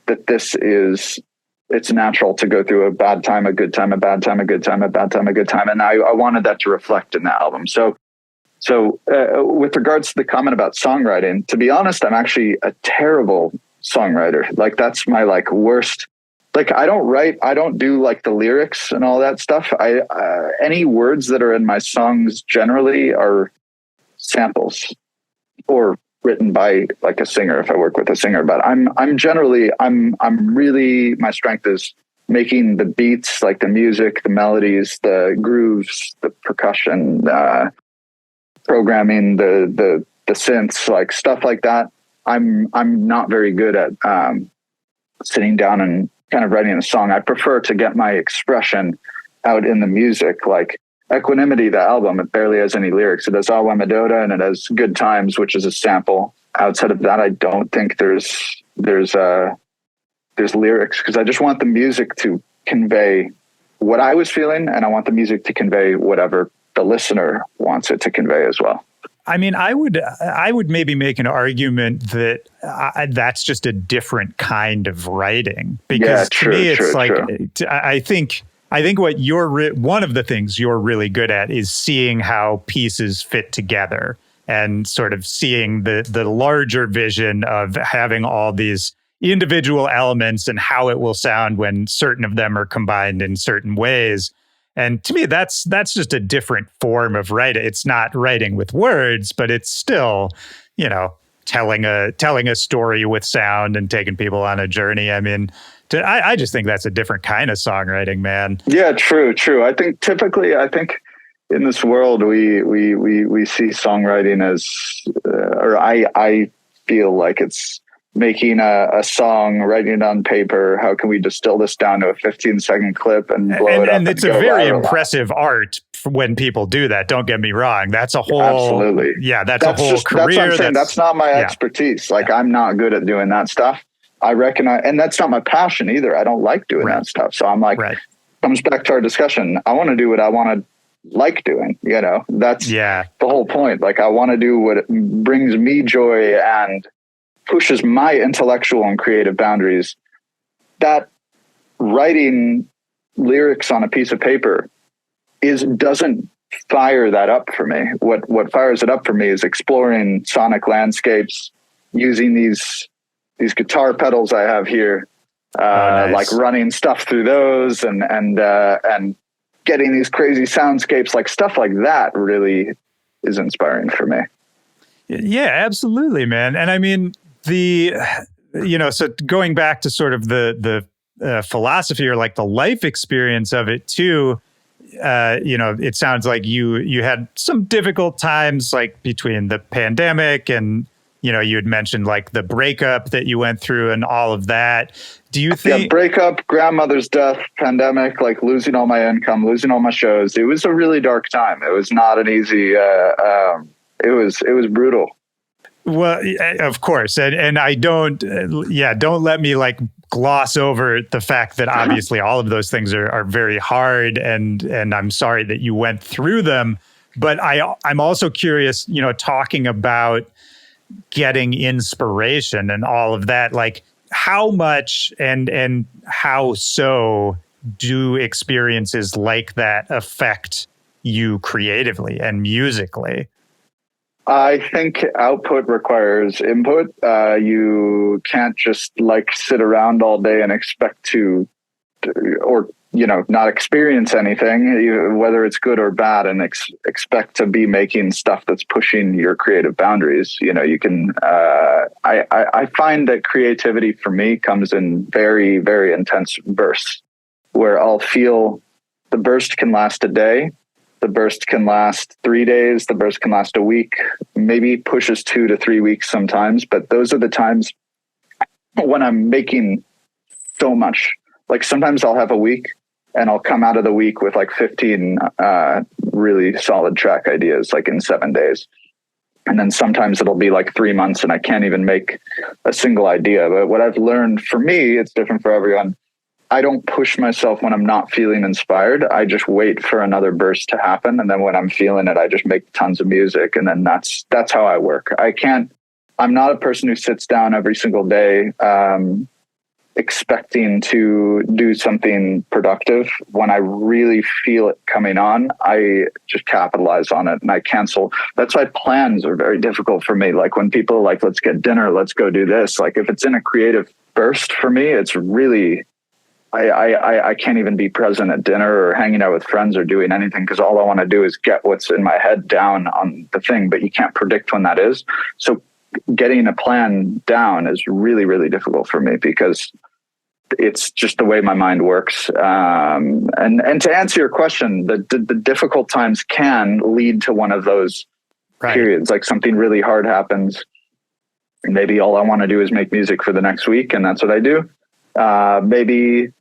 that it's natural to go through a bad time, a good time, a bad time, a good time, a bad time, a good time. And I wanted that to reflect in the album. So with regards to the comment about songwriting, to be honest, I'm actually a terrible songwriter. Like, that's my worst. Like, I don't do like the lyrics and all that stuff. Any words that are in my songs generally are samples or written by like a singer if I work with a singer, but I'm generally, I'm really, my strength is making the beats, like the music, the melodies, the grooves, the percussion, programming, the synths, like stuff like that. I'm not very good at sitting down and kind of writing a song. I prefer to get my expression out in the music. Like Equanimity, the album, it barely has any lyrics. It has Awa Medota and it has Good Times, which is a sample. Outside of that, I don't think there's lyrics, because I just want the music to convey what I was feeling, and I want the music to convey whatever the listener wants it to convey as well. I mean, I would maybe make an argument that that's just a different kind of writing, because to me it's like I think what one of the things you're really good at is seeing how pieces fit together and sort of seeing the larger vision of having all these individual elements and how it will sound when certain of them are combined in certain ways. And to me, that's just a different form of writing. It's not writing with words, but it's still, telling a story with sound and taking people on a journey. I mean, I just think that's a different kind of songwriting, man. Yeah, true. I think typically, in this world, we see songwriting as, or I feel like it's making a song, writing it on paper. How can we distill this down to a 15-second clip and blow it up? And it's a very impressive art when people do that. Don't get me wrong. That's a whole, absolutely. Yeah, that's a whole career. That's what I'm saying. That's not my expertise. Like, I'm not good at doing that stuff. I recognize, and that's not my passion either. I don't like doing that stuff. So I'm like, comes back to our discussion. I want to do what I want to like doing. That's the whole point. Like, I want to do what brings me joy and pushes my intellectual and creative boundaries. That writing lyrics on a piece of paper doesn't fire that up for me. What fires it up for me is exploring sonic landscapes, using these guitar pedals I have here, nice. Like running stuff through those and getting these crazy soundscapes, like stuff like that really is inspiring for me. Yeah, absolutely, man. And I mean, so going back to sort of the philosophy or like the life experience of it too, it sounds like you had some difficult times, like between the pandemic and, you had mentioned like the breakup that you went through and all of that. Do you think... Yeah, breakup, grandmother's death, pandemic, like losing all my income, losing all my shows. It was a really dark time. It was not an easy, it was brutal. Well, of course. And I don't let me like gloss over the fact that obviously all of those things are very hard, and I'm sorry that you went through them. But I'm also curious, talking about getting inspiration and all of that, like how much and how so do experiences like that affect you creatively and musically? I think output requires input. You can't just like sit around all day and expect to or not experience anything, whether it's good or bad, and expect to be making stuff that's pushing your creative boundaries. You can. I find that creativity for me comes in very, very intense bursts, where I'll feel the burst can last a day. The burst can last 3 days. The burst can last a week, maybe pushes 2 to 3 weeks sometimes. But those are the times when I'm making so much. Like sometimes I'll have a week and I'll come out of the week with like 15 really solid track ideas, like in 7 days. And then sometimes it'll be like 3 months and I can't even make a single idea. But what I've learned, for me, it's different for everyone. I don't push myself when I'm not feeling inspired. I just wait for another burst to happen. And then when I'm feeling it, I just make tons of music. And then that's how I work. I'm not a person who sits down every single day, expecting to do something productive. When I really feel it coming on, I just capitalize on it and I cancel. That's why plans are very difficult for me. Like when people are like, let's get dinner, let's go do this. Like if it's in a creative burst for me, it's really... I can't even be present at dinner or hanging out with friends or doing anything, because all I want to do is get what's in my head down on the thing, but you can't predict when that is. So getting a plan down is really, really difficult for me because it's just the way my mind works. And to answer your question, the difficult times can lead to one of those periods. Like something really hard happens. Maybe all I want to do is make music for the next week, and that's what I do. Maybe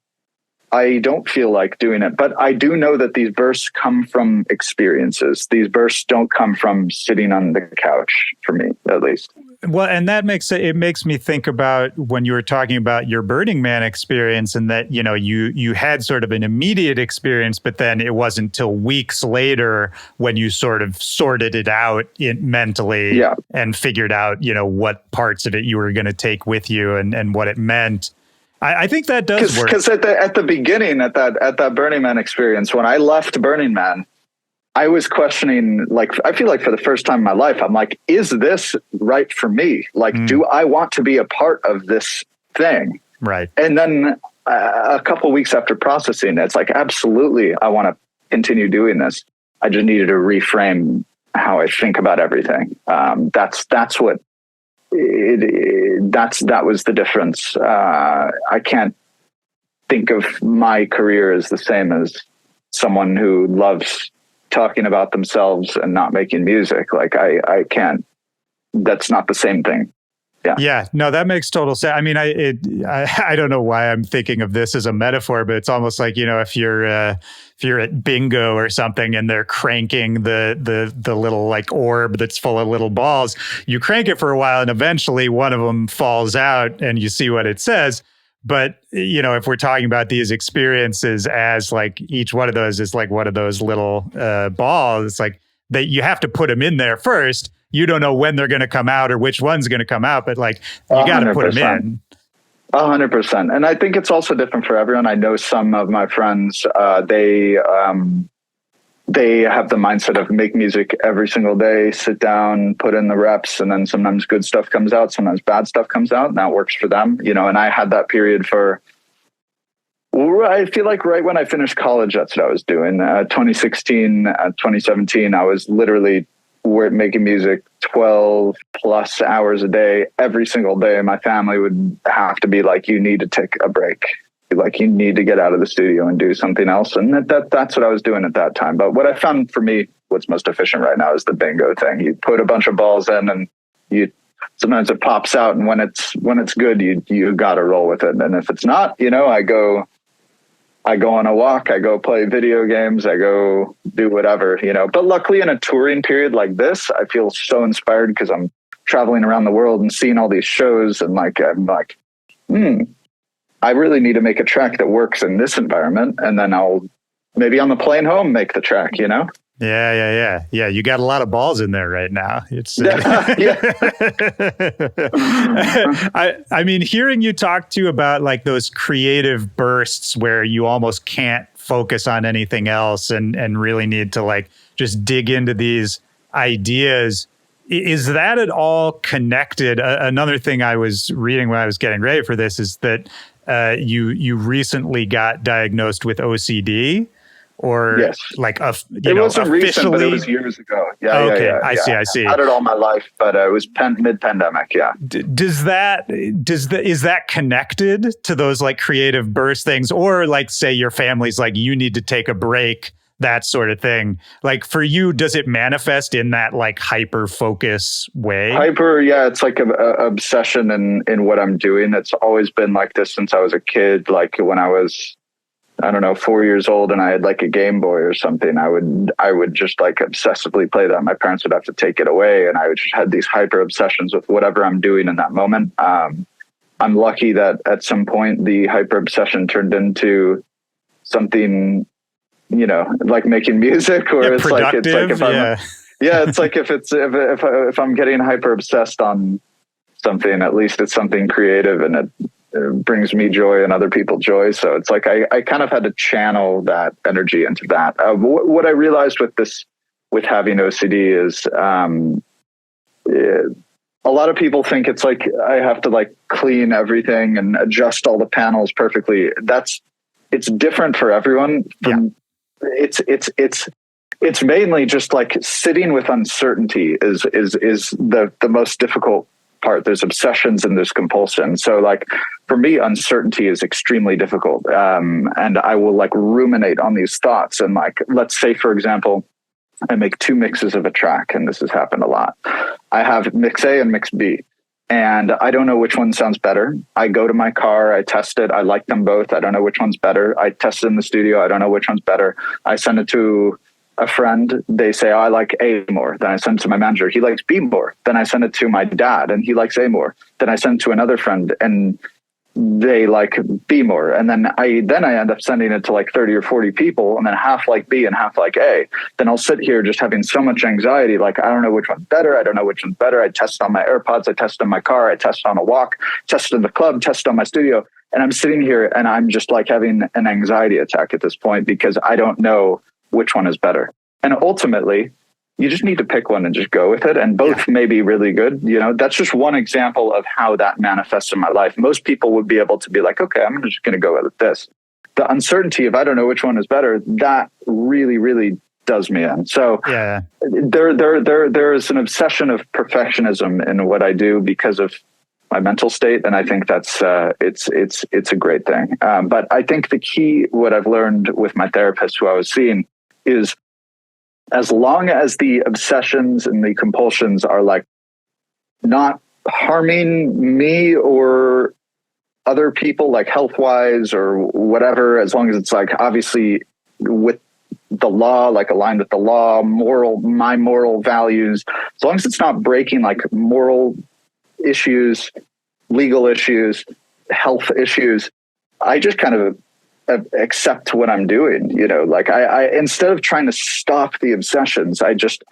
I don't feel like doing it, but I do know that these bursts come from experiences. These bursts don't come from sitting on the couch, for me, at least. Well, and that makes me think about when you were talking about your Burning Man experience, and that, you know, you had sort of an immediate experience, but then it wasn't till weeks later when you sort of sorted it out mentally and figured out, you know, what parts of it you were going to take with you and what it meant. I think that does work. Because at the beginning, at that Burning Man experience, when I left Burning Man, I was questioning, like, I feel like for the first time in my life, I'm like, is this right for me? Like, do I want to be a part of this thing? Right. And then a couple of weeks after processing, it's like, absolutely, I want to continue doing this. I just needed to reframe how I think about everything. That was the difference. I can't think of my career as the same as someone who loves talking about themselves and not making music. Like I can't, that's not the same thing. Yeah, no, that makes total sense. I mean, I don't know why I'm thinking of this as a metaphor, but it's almost like, you know, if you're at bingo or something and they're cranking the little like orb that's full of little balls, you crank it for a while and eventually one of them falls out and you see what it says. But, you know, if we're talking about these experiences as like each one of those is like one of those little balls, it's like that you have to put them in there first. You don't know when they're going to come out or which one's going to come out, but like you got to put them in. 100%. And I think it's also different for everyone. I know some of my friends, they have the mindset of make music every single day, sit down, put in the reps, and then sometimes good stuff comes out, sometimes bad stuff comes out, and that works for them, you know. And I had that period for, I feel like right when I finished college, that's what I was doing. 2016, 2017, I was literally making music 12 plus hours a day, every single day. My family would have to be like, you need to take a break. Like, you need to get out of the studio and do something else. And that's what I was doing at that time. But what I found for me, what's most efficient right now is the bingo thing. You put a bunch of balls in and sometimes it pops out. And when it's good, you got to roll with it. And if it's not, you know, I go on a walk, I go play video games, I go do whatever, you know. But luckily in a touring period like this, I feel so inspired because I'm traveling around the world and seeing all these shows. And like, I'm like, I really need to make a track that works in this environment. And then I'll maybe on the plane home, make the track, you know? Yeah. You got a lot of balls in there right now. It's I mean, hearing you talk to about like those creative bursts where you almost can't focus on anything else and really need to like just dig into these ideas. Is that at all connected? Another thing I was reading when I was getting ready for this is that you recently got diagnosed with OCD. Or yes. like it wasn't recent, but it was years ago. Yeah. I see. I've had it all my life, but it was mid-pandemic. Yeah. Is that connected to those like creative burst things, or like say your family's like you need to take a break, that sort of thing? Like for you, does it manifest in that like hyper focus way? Yeah. It's like an obsession in what I'm doing. It's always been like this since I was a kid. Like when I was, I don't know, 4 years old and I had like a Game Boy or something, I would just like obsessively play that. My parents would have to take it away and I would just had these hyper obsessions with whatever I'm doing in that moment. I'm lucky that at some point the hyper obsession turned into something, you know, like making music, or it's like if I'm, it's like if I'm getting hyper obsessed on something, at least it's something creative and it brings me joy and other people joy. So it's like I kind of had to channel that energy into that. What I realized with having OCD is a lot of people think it's like I have to like clean everything and adjust all the panels perfectly. It's different for everyone. It's mainly just like sitting with uncertainty is the most difficult apart. There's obsessions and there's compulsion. So like for me, uncertainty is extremely difficult. And I will like ruminate on these thoughts. And like, let's say, for example, I make 2 mixes of a track, and this has happened a lot. I have mix A and mix B, and I don't know which one sounds better. I go to my car, I test it. I like them both. I don't know which one's better. I test it in the studio. I don't know which one's better. I send it to a friend. They say, oh, I like A more. Then I send it to my manager. He likes B more. Then I send it to my dad, and he likes A more. Then I send it to another friend, and they like B more. And then I end up sending it to like 30 or 40 people, and then half like B and half like A. Then I'll sit here just having so much anxiety. Like, I don't know which one's better. I don't know which one's better. I test on my AirPods. I test on my car. I test on a walk, test in the club, test on my studio. And I'm sitting here and I'm just like having an anxiety attack at this point because I don't know which one is better. And ultimately, you just need to pick one and just go with it. And both may be really good. You know, that's just one example of how that manifests in my life. Most people would be able to be like, okay, I'm just going to go with this. The uncertainty of I don't know which one is better, that really, really does me in. So there is an obsession of perfectionism in what I do because of my mental state. And I think that's, it's a great thing. But I think the key, what I've learned with my therapist who I was seeing is, as long as the obsessions and the compulsions are like not harming me or other people, like health-wise or whatever, as long as it's like obviously with the law, like aligned with the law, my moral values, as long as it's not breaking like moral issues, legal issues, health issues, I just kind of accept what I'm doing, you know, like I instead of trying to stop the obsessions, I just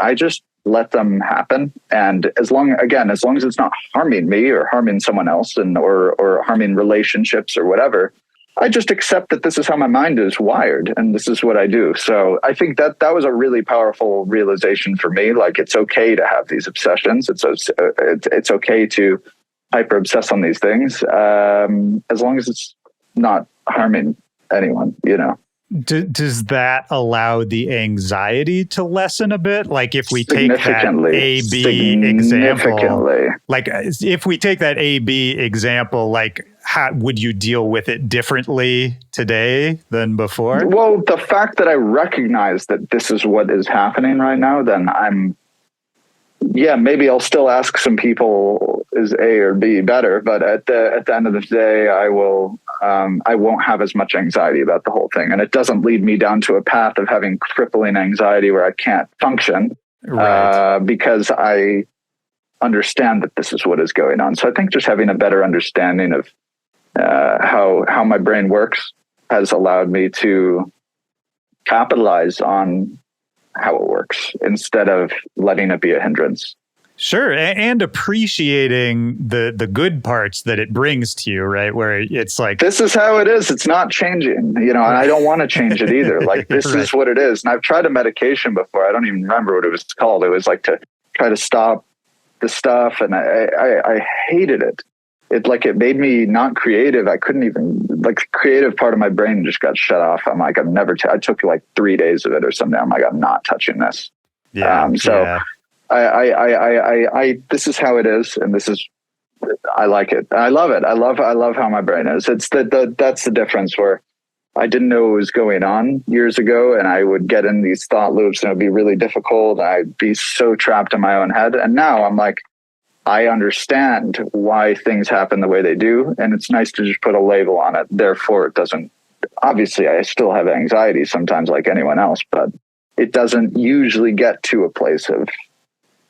let them happen. And as long as it's not harming me or harming someone else or harming relationships or whatever, I just accept that this is how my mind is wired and this is what I do. So I think that was a really powerful realization for me. Like, it's okay to have these obsessions. It's okay to hyper obsess on these things, as long as it's not harming anyone, you know. Does that allow the anxiety to lessen a bit? Like, if we take that A-B example, like if we take that A-B example, like how would you deal with it differently today than before? Well, the fact that I recognize that this is what is happening right now, then maybe I'll still ask some people, is A or B better? But at the end of the day, I won't have as much anxiety about the whole thing. And it doesn't lead me down to a path of having crippling anxiety where I can't function, because I understand that this is what is going on. So I think just having a better understanding of how my brain works has allowed me to capitalize on how it works instead of letting it be a hindrance. Sure. And appreciating the good parts that it brings to you, right? Where it's like, this is how it is. It's not changing, you know, and I don't want to change it either. Like, this is what it is. And I've tried a medication before. I don't even remember what it was called. It was like to try to stop the stuff. And I hated it. It made me not creative. I couldn't even, like, the creative part of my brain just got shut off. I'm like, I took like 3 days of it or something. I'm like, I'm not touching this. I this is how it is. And I like it. I love it. I love how my brain is. That's the difference, where I didn't know what was going on years ago, and I would get in these thought loops and it would be really difficult. I'd be so trapped in my own head. And now I'm like, I understand why things happen the way they do, and it's nice to just put a label on it. Therefore, it doesn't, obviously I still have anxiety sometimes like anyone else, but it doesn't usually get to a place of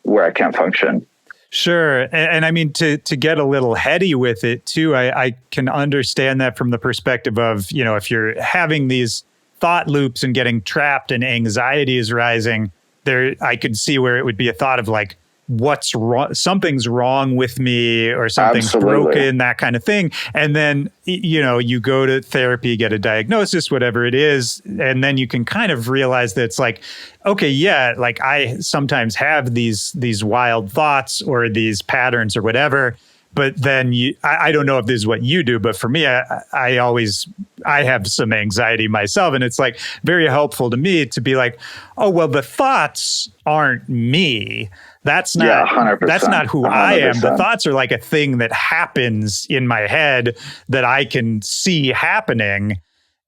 where I can't function. Sure. And I mean, to get a little heady with it too, I can understand that from the perspective of, you know, if you're having these thought loops and getting trapped and anxiety is rising, I could see where it would be a thought of like, what's wrong, something's wrong with me, or something's broken, that kind of thing. And then, you know, you go to therapy, get a diagnosis, whatever it is. And then you can kind of realize that it's like, okay, yeah, like I sometimes have these wild thoughts or these patterns or whatever, But then I don't know if this is what you do, but for me, I have some anxiety myself. And it's like very helpful to me to be like, oh, well, the thoughts aren't me. That's not, 100%, that's not who 100%. I am. The thoughts are like a thing that happens in my head that I can see happening.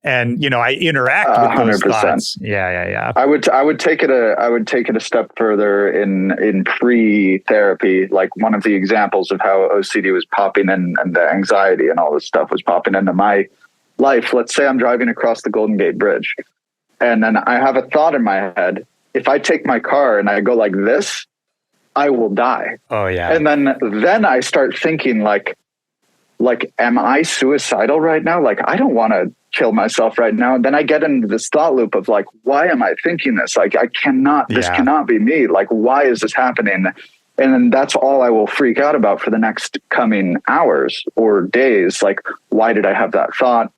And, I interact with those 100%. thoughts. Yeah. I would take it a step further in pre-therapy. Like one of the examples of how OCD was popping in and the anxiety and all this stuff was popping into my life. Let's say I'm driving across the Golden Gate Bridge and then I have a thought in my head. If I take my car and I go like this, I will die. Oh yeah. And then I start thinking like, am I suicidal right now? Like, I don't want to kill myself right now. And then I get into this thought loop of like, why am I thinking this? Like, this cannot be me. Like, why is this happening? And then that's all I will freak out about for the next coming hours or days. Like, why did I have that thought?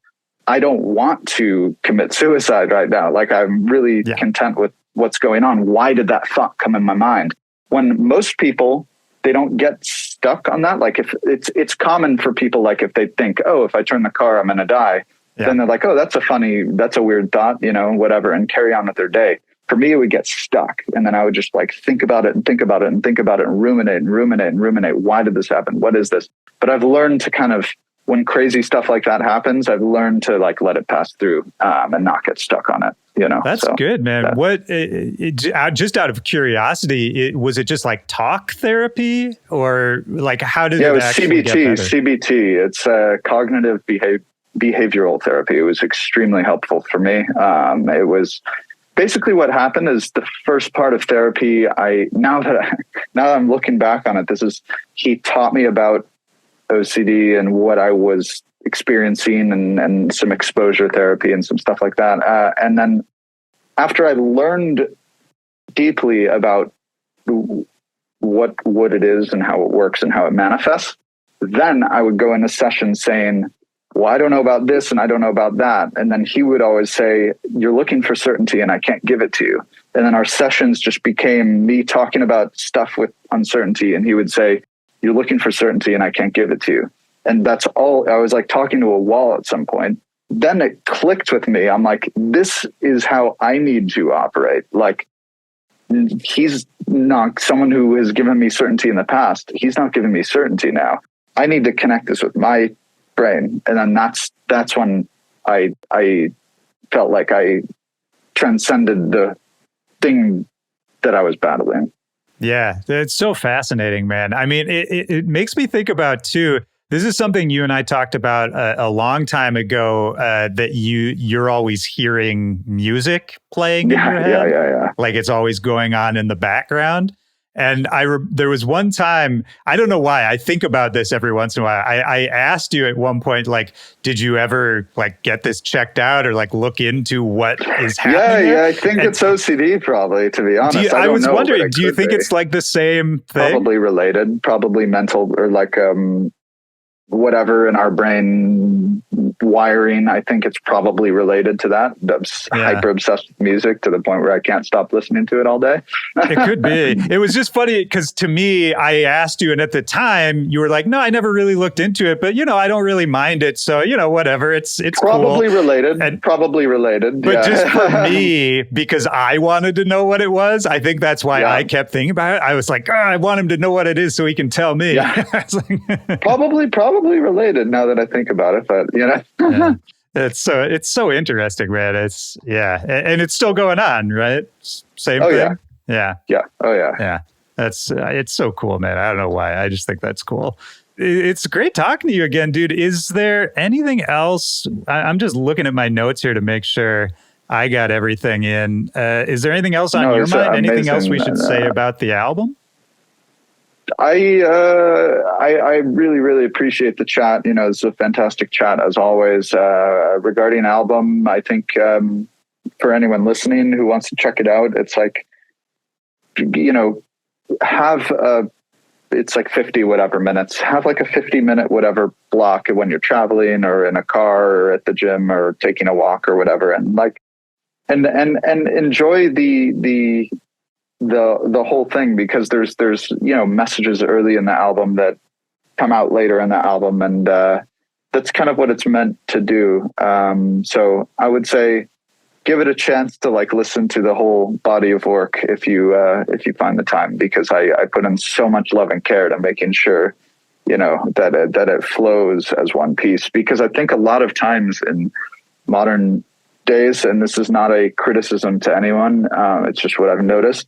I don't want to commit suicide right now. Like, I'm really content with what's going on. Why did that thought come in my mind? When most people, they don't get stuck on that. Like if it's common for people, like if they think, oh, if I turn the car, I'm going to die. Then they're like, oh, that's a weird thought, whatever, and carry on with their day. For me, it would get stuck. And then I would just like think about it and think about it and think about it and ruminate. Why did this happen? What is this? But I've learned to kind of, when crazy stuff like that happens, I've learned to like let it pass through and not get stuck on it. That's good, man. Just out of curiosity, was it just like talk therapy or like how did it was CBT? CBT. It's cognitive behavioral therapy. It was extremely helpful for me. It was basically what happened is the first part of therapy. Now that I'm looking back on it, he taught me about OCD and what I was experiencing and some exposure therapy and some stuff like that. And then after I learned deeply about what it is and how it works and how it manifests, then I would go into sessions saying, well, I don't know about this and I don't know about that. And then he would always say, you're looking for certainty and I can't give it to you. And then our sessions just became me talking about stuff with uncertainty. And he would say, you're looking for certainty and I can't give it to you. And that's all. I was like talking to a wall at some point. Then it clicked with me. I'm like, this is how I need to operate. Like, he's not someone who has given me certainty in the past. He's not giving me certainty now. I need to connect this with my brain. And then that's when I felt like I transcended the thing that I was battling. Yeah, it's so fascinating, man. I mean, it makes me think about too. This is something you and I talked about a long time ago, that you're always hearing music playing in your head. Yeah. Like it's always going on in the background. And there was one time, I don't know why, I think about this every once in a while. I asked you at one point, like, did you ever like get this checked out or like look into what is happening? Yeah, I think it's OCD probably, to be honest. I was wondering, do you think it's like the same thing? Probably related, probably mental or like whatever in our brain wiring. I think it's probably related to that. I'm hyper obsessed with music to the point where I can't stop listening to it all day. It could be. It was just funny because to me, I asked you, and at the time you were like, no, I never really looked into it, but I don't really mind it. So, whatever. It's probably cool. related. Probably related. But just for me, because I wanted to know what it was, I think that's why I kept thinking about it. I was like, I want him to know what it is so he can tell me. Yeah. Probably related now that I think about it, but Yeah. It's so interesting, man. And it's still going on, right? Same thing. Yeah. Oh yeah. Yeah. That's it's so cool, man. I don't know why. I just think that's cool. It's great talking to you again, dude. Is there anything else? I'm just looking at my notes here to make sure I got everything in. Is there anything else on your mind? Anything else we should say about the album? I really, really appreciate the chat. It's a fantastic chat as always. Regarding album, I think for anyone listening who wants to check it out, it's like, it's like 50 whatever minutes. Have like a 50-minute whatever block when you're traveling or in a car or at the gym or taking a walk or whatever, and like and enjoy the whole thing, because there's messages early in the album that come out later in the album, and that's kind of what it's meant to do. So I would say give it a chance to like listen to the whole body of work if you find the time, because I put in so much love and care to making sure, you know, that it flows as one piece, because I think a lot of times in modern days, and this is not a criticism to anyone, it's just what I've noticed,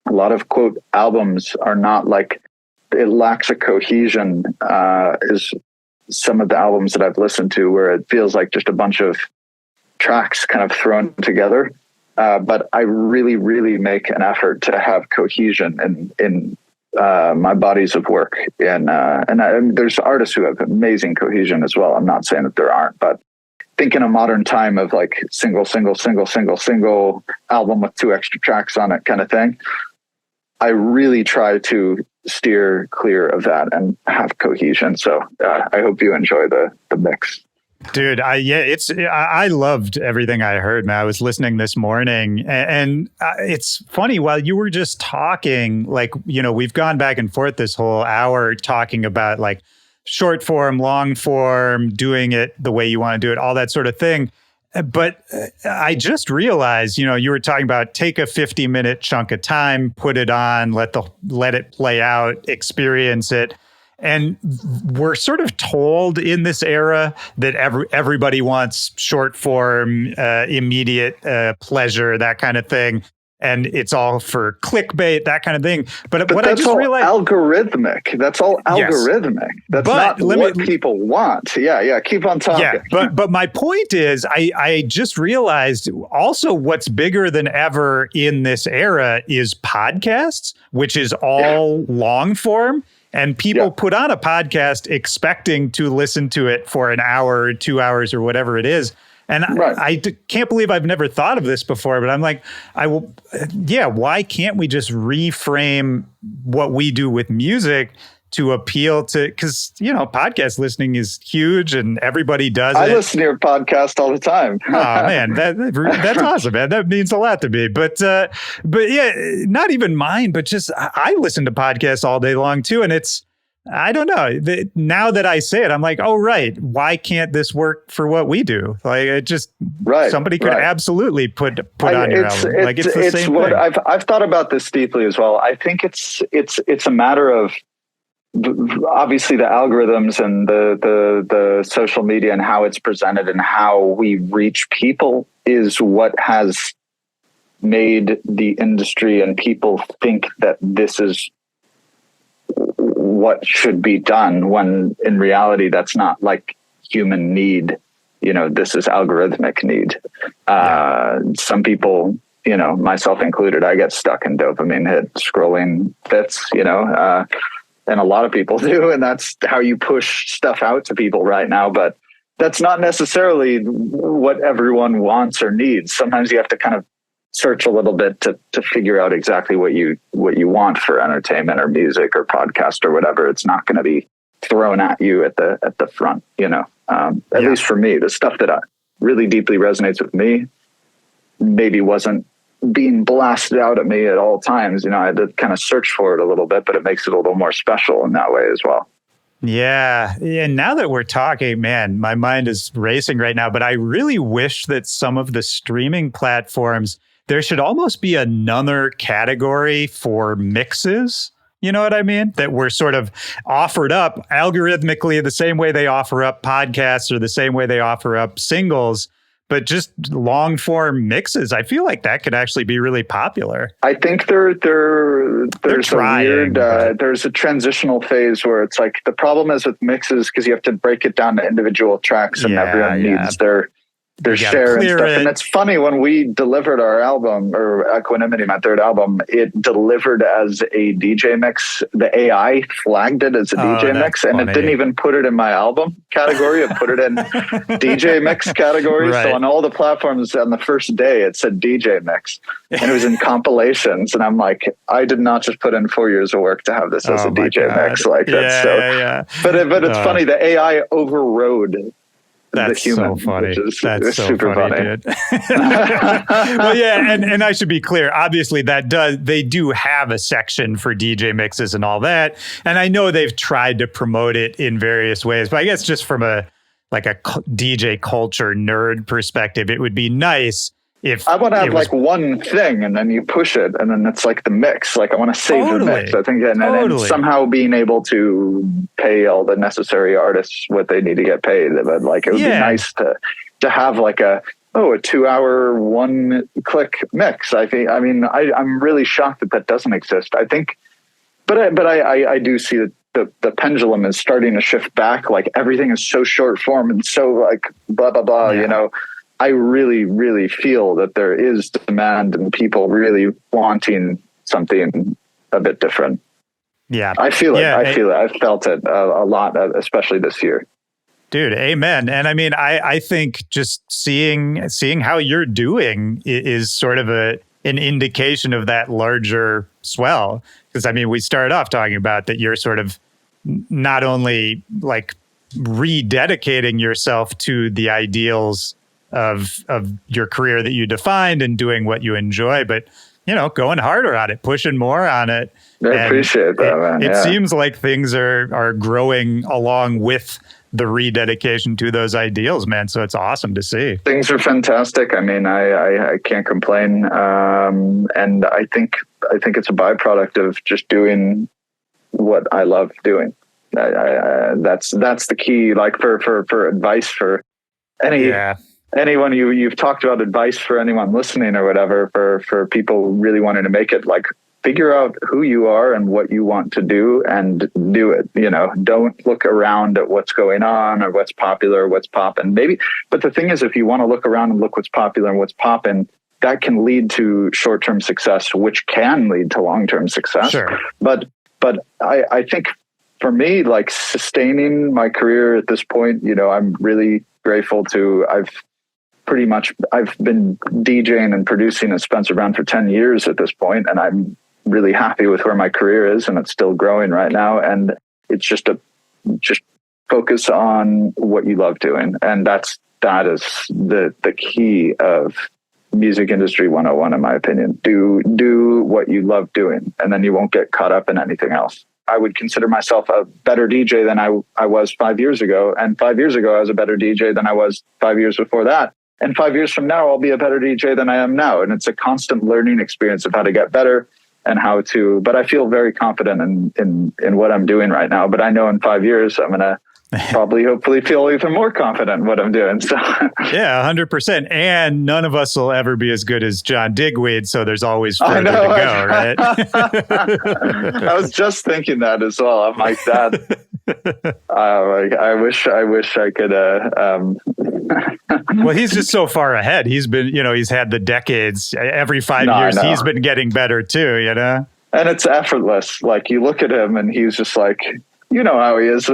a lot of quote albums are not like, it lacks a cohesion, is some of the albums that I've listened to, where it feels like just a bunch of tracks kind of thrown together. But I really, really make an effort to have cohesion in my bodies of work. And there's artists who have amazing cohesion as well. I'm not saying that there aren't, but think in a modern time of like single album with 2 extra tracks on it kind of thing, I really try to steer clear of that and have cohesion. So I hope you enjoy the mix. Dude, I loved everything I heard, man. I was listening this morning, and it's funny, while you were just talking, like, you know, we've gone back and forth this whole hour talking about like short form, long form, doing it the way you want to do it, all that sort of thing. But I just realized, you know, you were talking about take a 50-minute chunk of time, put it on, let it play out, experience it. And we're sort of told in this era that everybody wants short form, immediate pleasure, that kind of thing. And it's all for clickbait, that kind of thing. But what I just realized, algorithmic. That's all algorithmic. Yes. That's not what people want. Yeah. Keep on talking. Yeah, but my point is, I just realized also what's bigger than ever in this era is podcasts, which is all long form. And people put on a podcast expecting to listen to it for an hour or 2 hours or whatever it is. And I can't believe I've never thought of this before, but I'm like, why can't we just reframe what we do with music to appeal to, because, you know, podcast listening is huge and everybody does it. I listen to your podcast all the time. Oh man, that's awesome, man. That means a lot to me. But yeah, not even mine, but just I listen to podcasts all day long too. And it's, I don't know. Now that I say it, I'm like, oh, right. Why can't this work for what we do? Like, it just, somebody could absolutely put on your album. Like, it's the same thing. I've thought about this deeply as well. I think it's a matter of, obviously, the algorithms and the social media and how it's presented and how we reach people is what has made the industry and people think that this is what should be done, when in reality that's not like human need. You know, this is algorithmic need. Some people, you know, myself included, I get stuck in dopamine hit scrolling fits, you know, and a lot of people do, and that's how you push stuff out to people right now. But that's not necessarily what everyone wants or needs. Sometimes you have to kind of search a little bit to figure out exactly what you want for entertainment or music or podcast or whatever. It's not going to be thrown at you at the front, you know. At least for me, the stuff that really deeply resonates with me maybe wasn't being blasted out at me at all times. You know, I had to kind of search for it a little bit, but it makes it a little more special in that way as well. Yeah. And now that we're talking, man, my mind is racing right now, but I really wish that some of the streaming platforms, there should almost be another category for mixes. You know what I mean? That were sort of offered up algorithmically the same way they offer up podcasts or the same way they offer up singles, but just long form mixes. I feel like that could actually be really popular. I think there's a transitional phase where it's like, the problem is with mixes because you have to break it down to individual tracks, and everyone needs their share and stuff. And it's funny, when we delivered our album, or Equanimity, my third album, it delivered as a DJ mix. The AI flagged it as a DJ mix, and it didn't even put it in my album category. It put it in DJ mix category. Right. So on all the platforms on the first day, it said DJ mix, and it was in compilations. And I'm like, I did not just put in 4 years of work to have this as a DJ mix. Like, that's But it's funny, the AI overrode the human, so funny. Which is That's so super funny. Dude. Well, yeah, and I should be clear. Obviously, they do have a section for DJ mixes and all that, and I know they've tried to promote it in various ways. But I guess just from a DJ culture nerd perspective, it would be nice if I want to have like one thing, and then you push it, and then it's like the mix. Like I want to save the mix. I think, and somehow being able to pay all the necessary artists what they need to get paid. But like it would be nice to have like a 2-hour 1-click mix. I'm really shocked that doesn't exist. I think, but I do see that the pendulum is starting to shift back. Like everything is so short form and so like blah blah blah. You know. I really, really feel that there is demand and people really wanting something a bit different. Yeah. I feel it. I feel it. I've felt it a lot, especially this year. Dude, amen. And I mean, I think just seeing how you're doing is sort of an indication of that larger swell. Because I mean, we started off talking about that you're sort of not only like rededicating yourself to the ideals of your career that you defined and doing what you enjoy, but going harder on it, pushing more on it. I appreciate that, man. It seems like things are growing along with the rededication to those ideals, man. So it's awesome to see. Things are fantastic. I mean, I can't complain. And I think it's a byproduct of just doing what I love doing. That's the key. Like for advice for anyone you've talked about advice for anyone listening or whatever, for people really wanting to make it, like figure out who you are and what you want to do and do it. Don't look around at what's going on or what's popular or what's popping. But the thing is, if you want to look around and look what's popular and what's popping, that can lead to short-term success, which can lead to long-term success. Sure. But I think for me, like sustaining my career at this point, I'm really grateful to, I've been DJing and producing at Spencer Brown for 10 years at this point, and I'm really happy with where my career is, and it's still growing right now. And it's just focus on what you love doing. And that is the key of music industry 101, in my opinion. Do what you love doing, and then you won't get caught up in anything else. I would consider myself a better DJ than I was 5 years ago. And 5 years ago, I was a better DJ than I was 5 years before that. And 5 years from now, I'll be a better DJ than I am now. And it's a constant learning experience of how to get better and how to, but I feel very confident in what I'm doing right now. But I know in 5 years, I'm going to hopefully feel even more confident in what I'm doing. So yeah, 100%. And none of us will ever be as good as John Digweed. So there's always further to go, right? I was just thinking that as well. I'm like that. I wish I could. Well, he's just so far ahead. He's been, he's had the decades. Every 5 years, he's been getting better too, And it's effortless. Like you look at him and he's just like, how he is.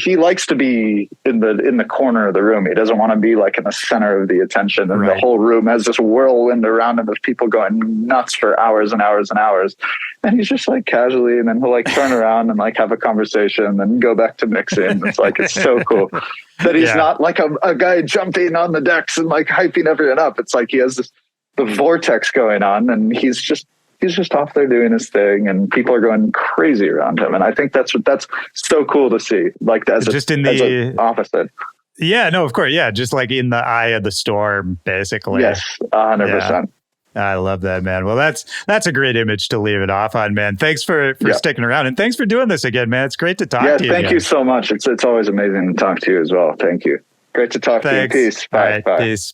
He likes to be in the corner of the room. He doesn't want to be like in the center of the attention, and the whole room has this whirlwind around him of people going nuts for hours and hours and hours. And he's just like casually, and then he'll like turn around and like have a conversation, and then go back to mixing. It's like, it's so cool that he's not like a guy jumping on the decks and like hyping everyone up. It's like he has the vortex going on, and he's just off there doing his thing, and people are going crazy around him. And I think that's so cool to see. Like as the opposite. Yeah, no, of course. Yeah. Just like in the eye of the storm, basically. Yes. 100%. I love that, man. Well, that's a great image to leave it off on, man. Thanks for sticking around, and thanks for doing this again, man. It's great to talk to you. Thank you so much. It's always amazing to talk to you as well. Thank you. Great to talk to you. Peace. Bye. Right, Bye. Peace.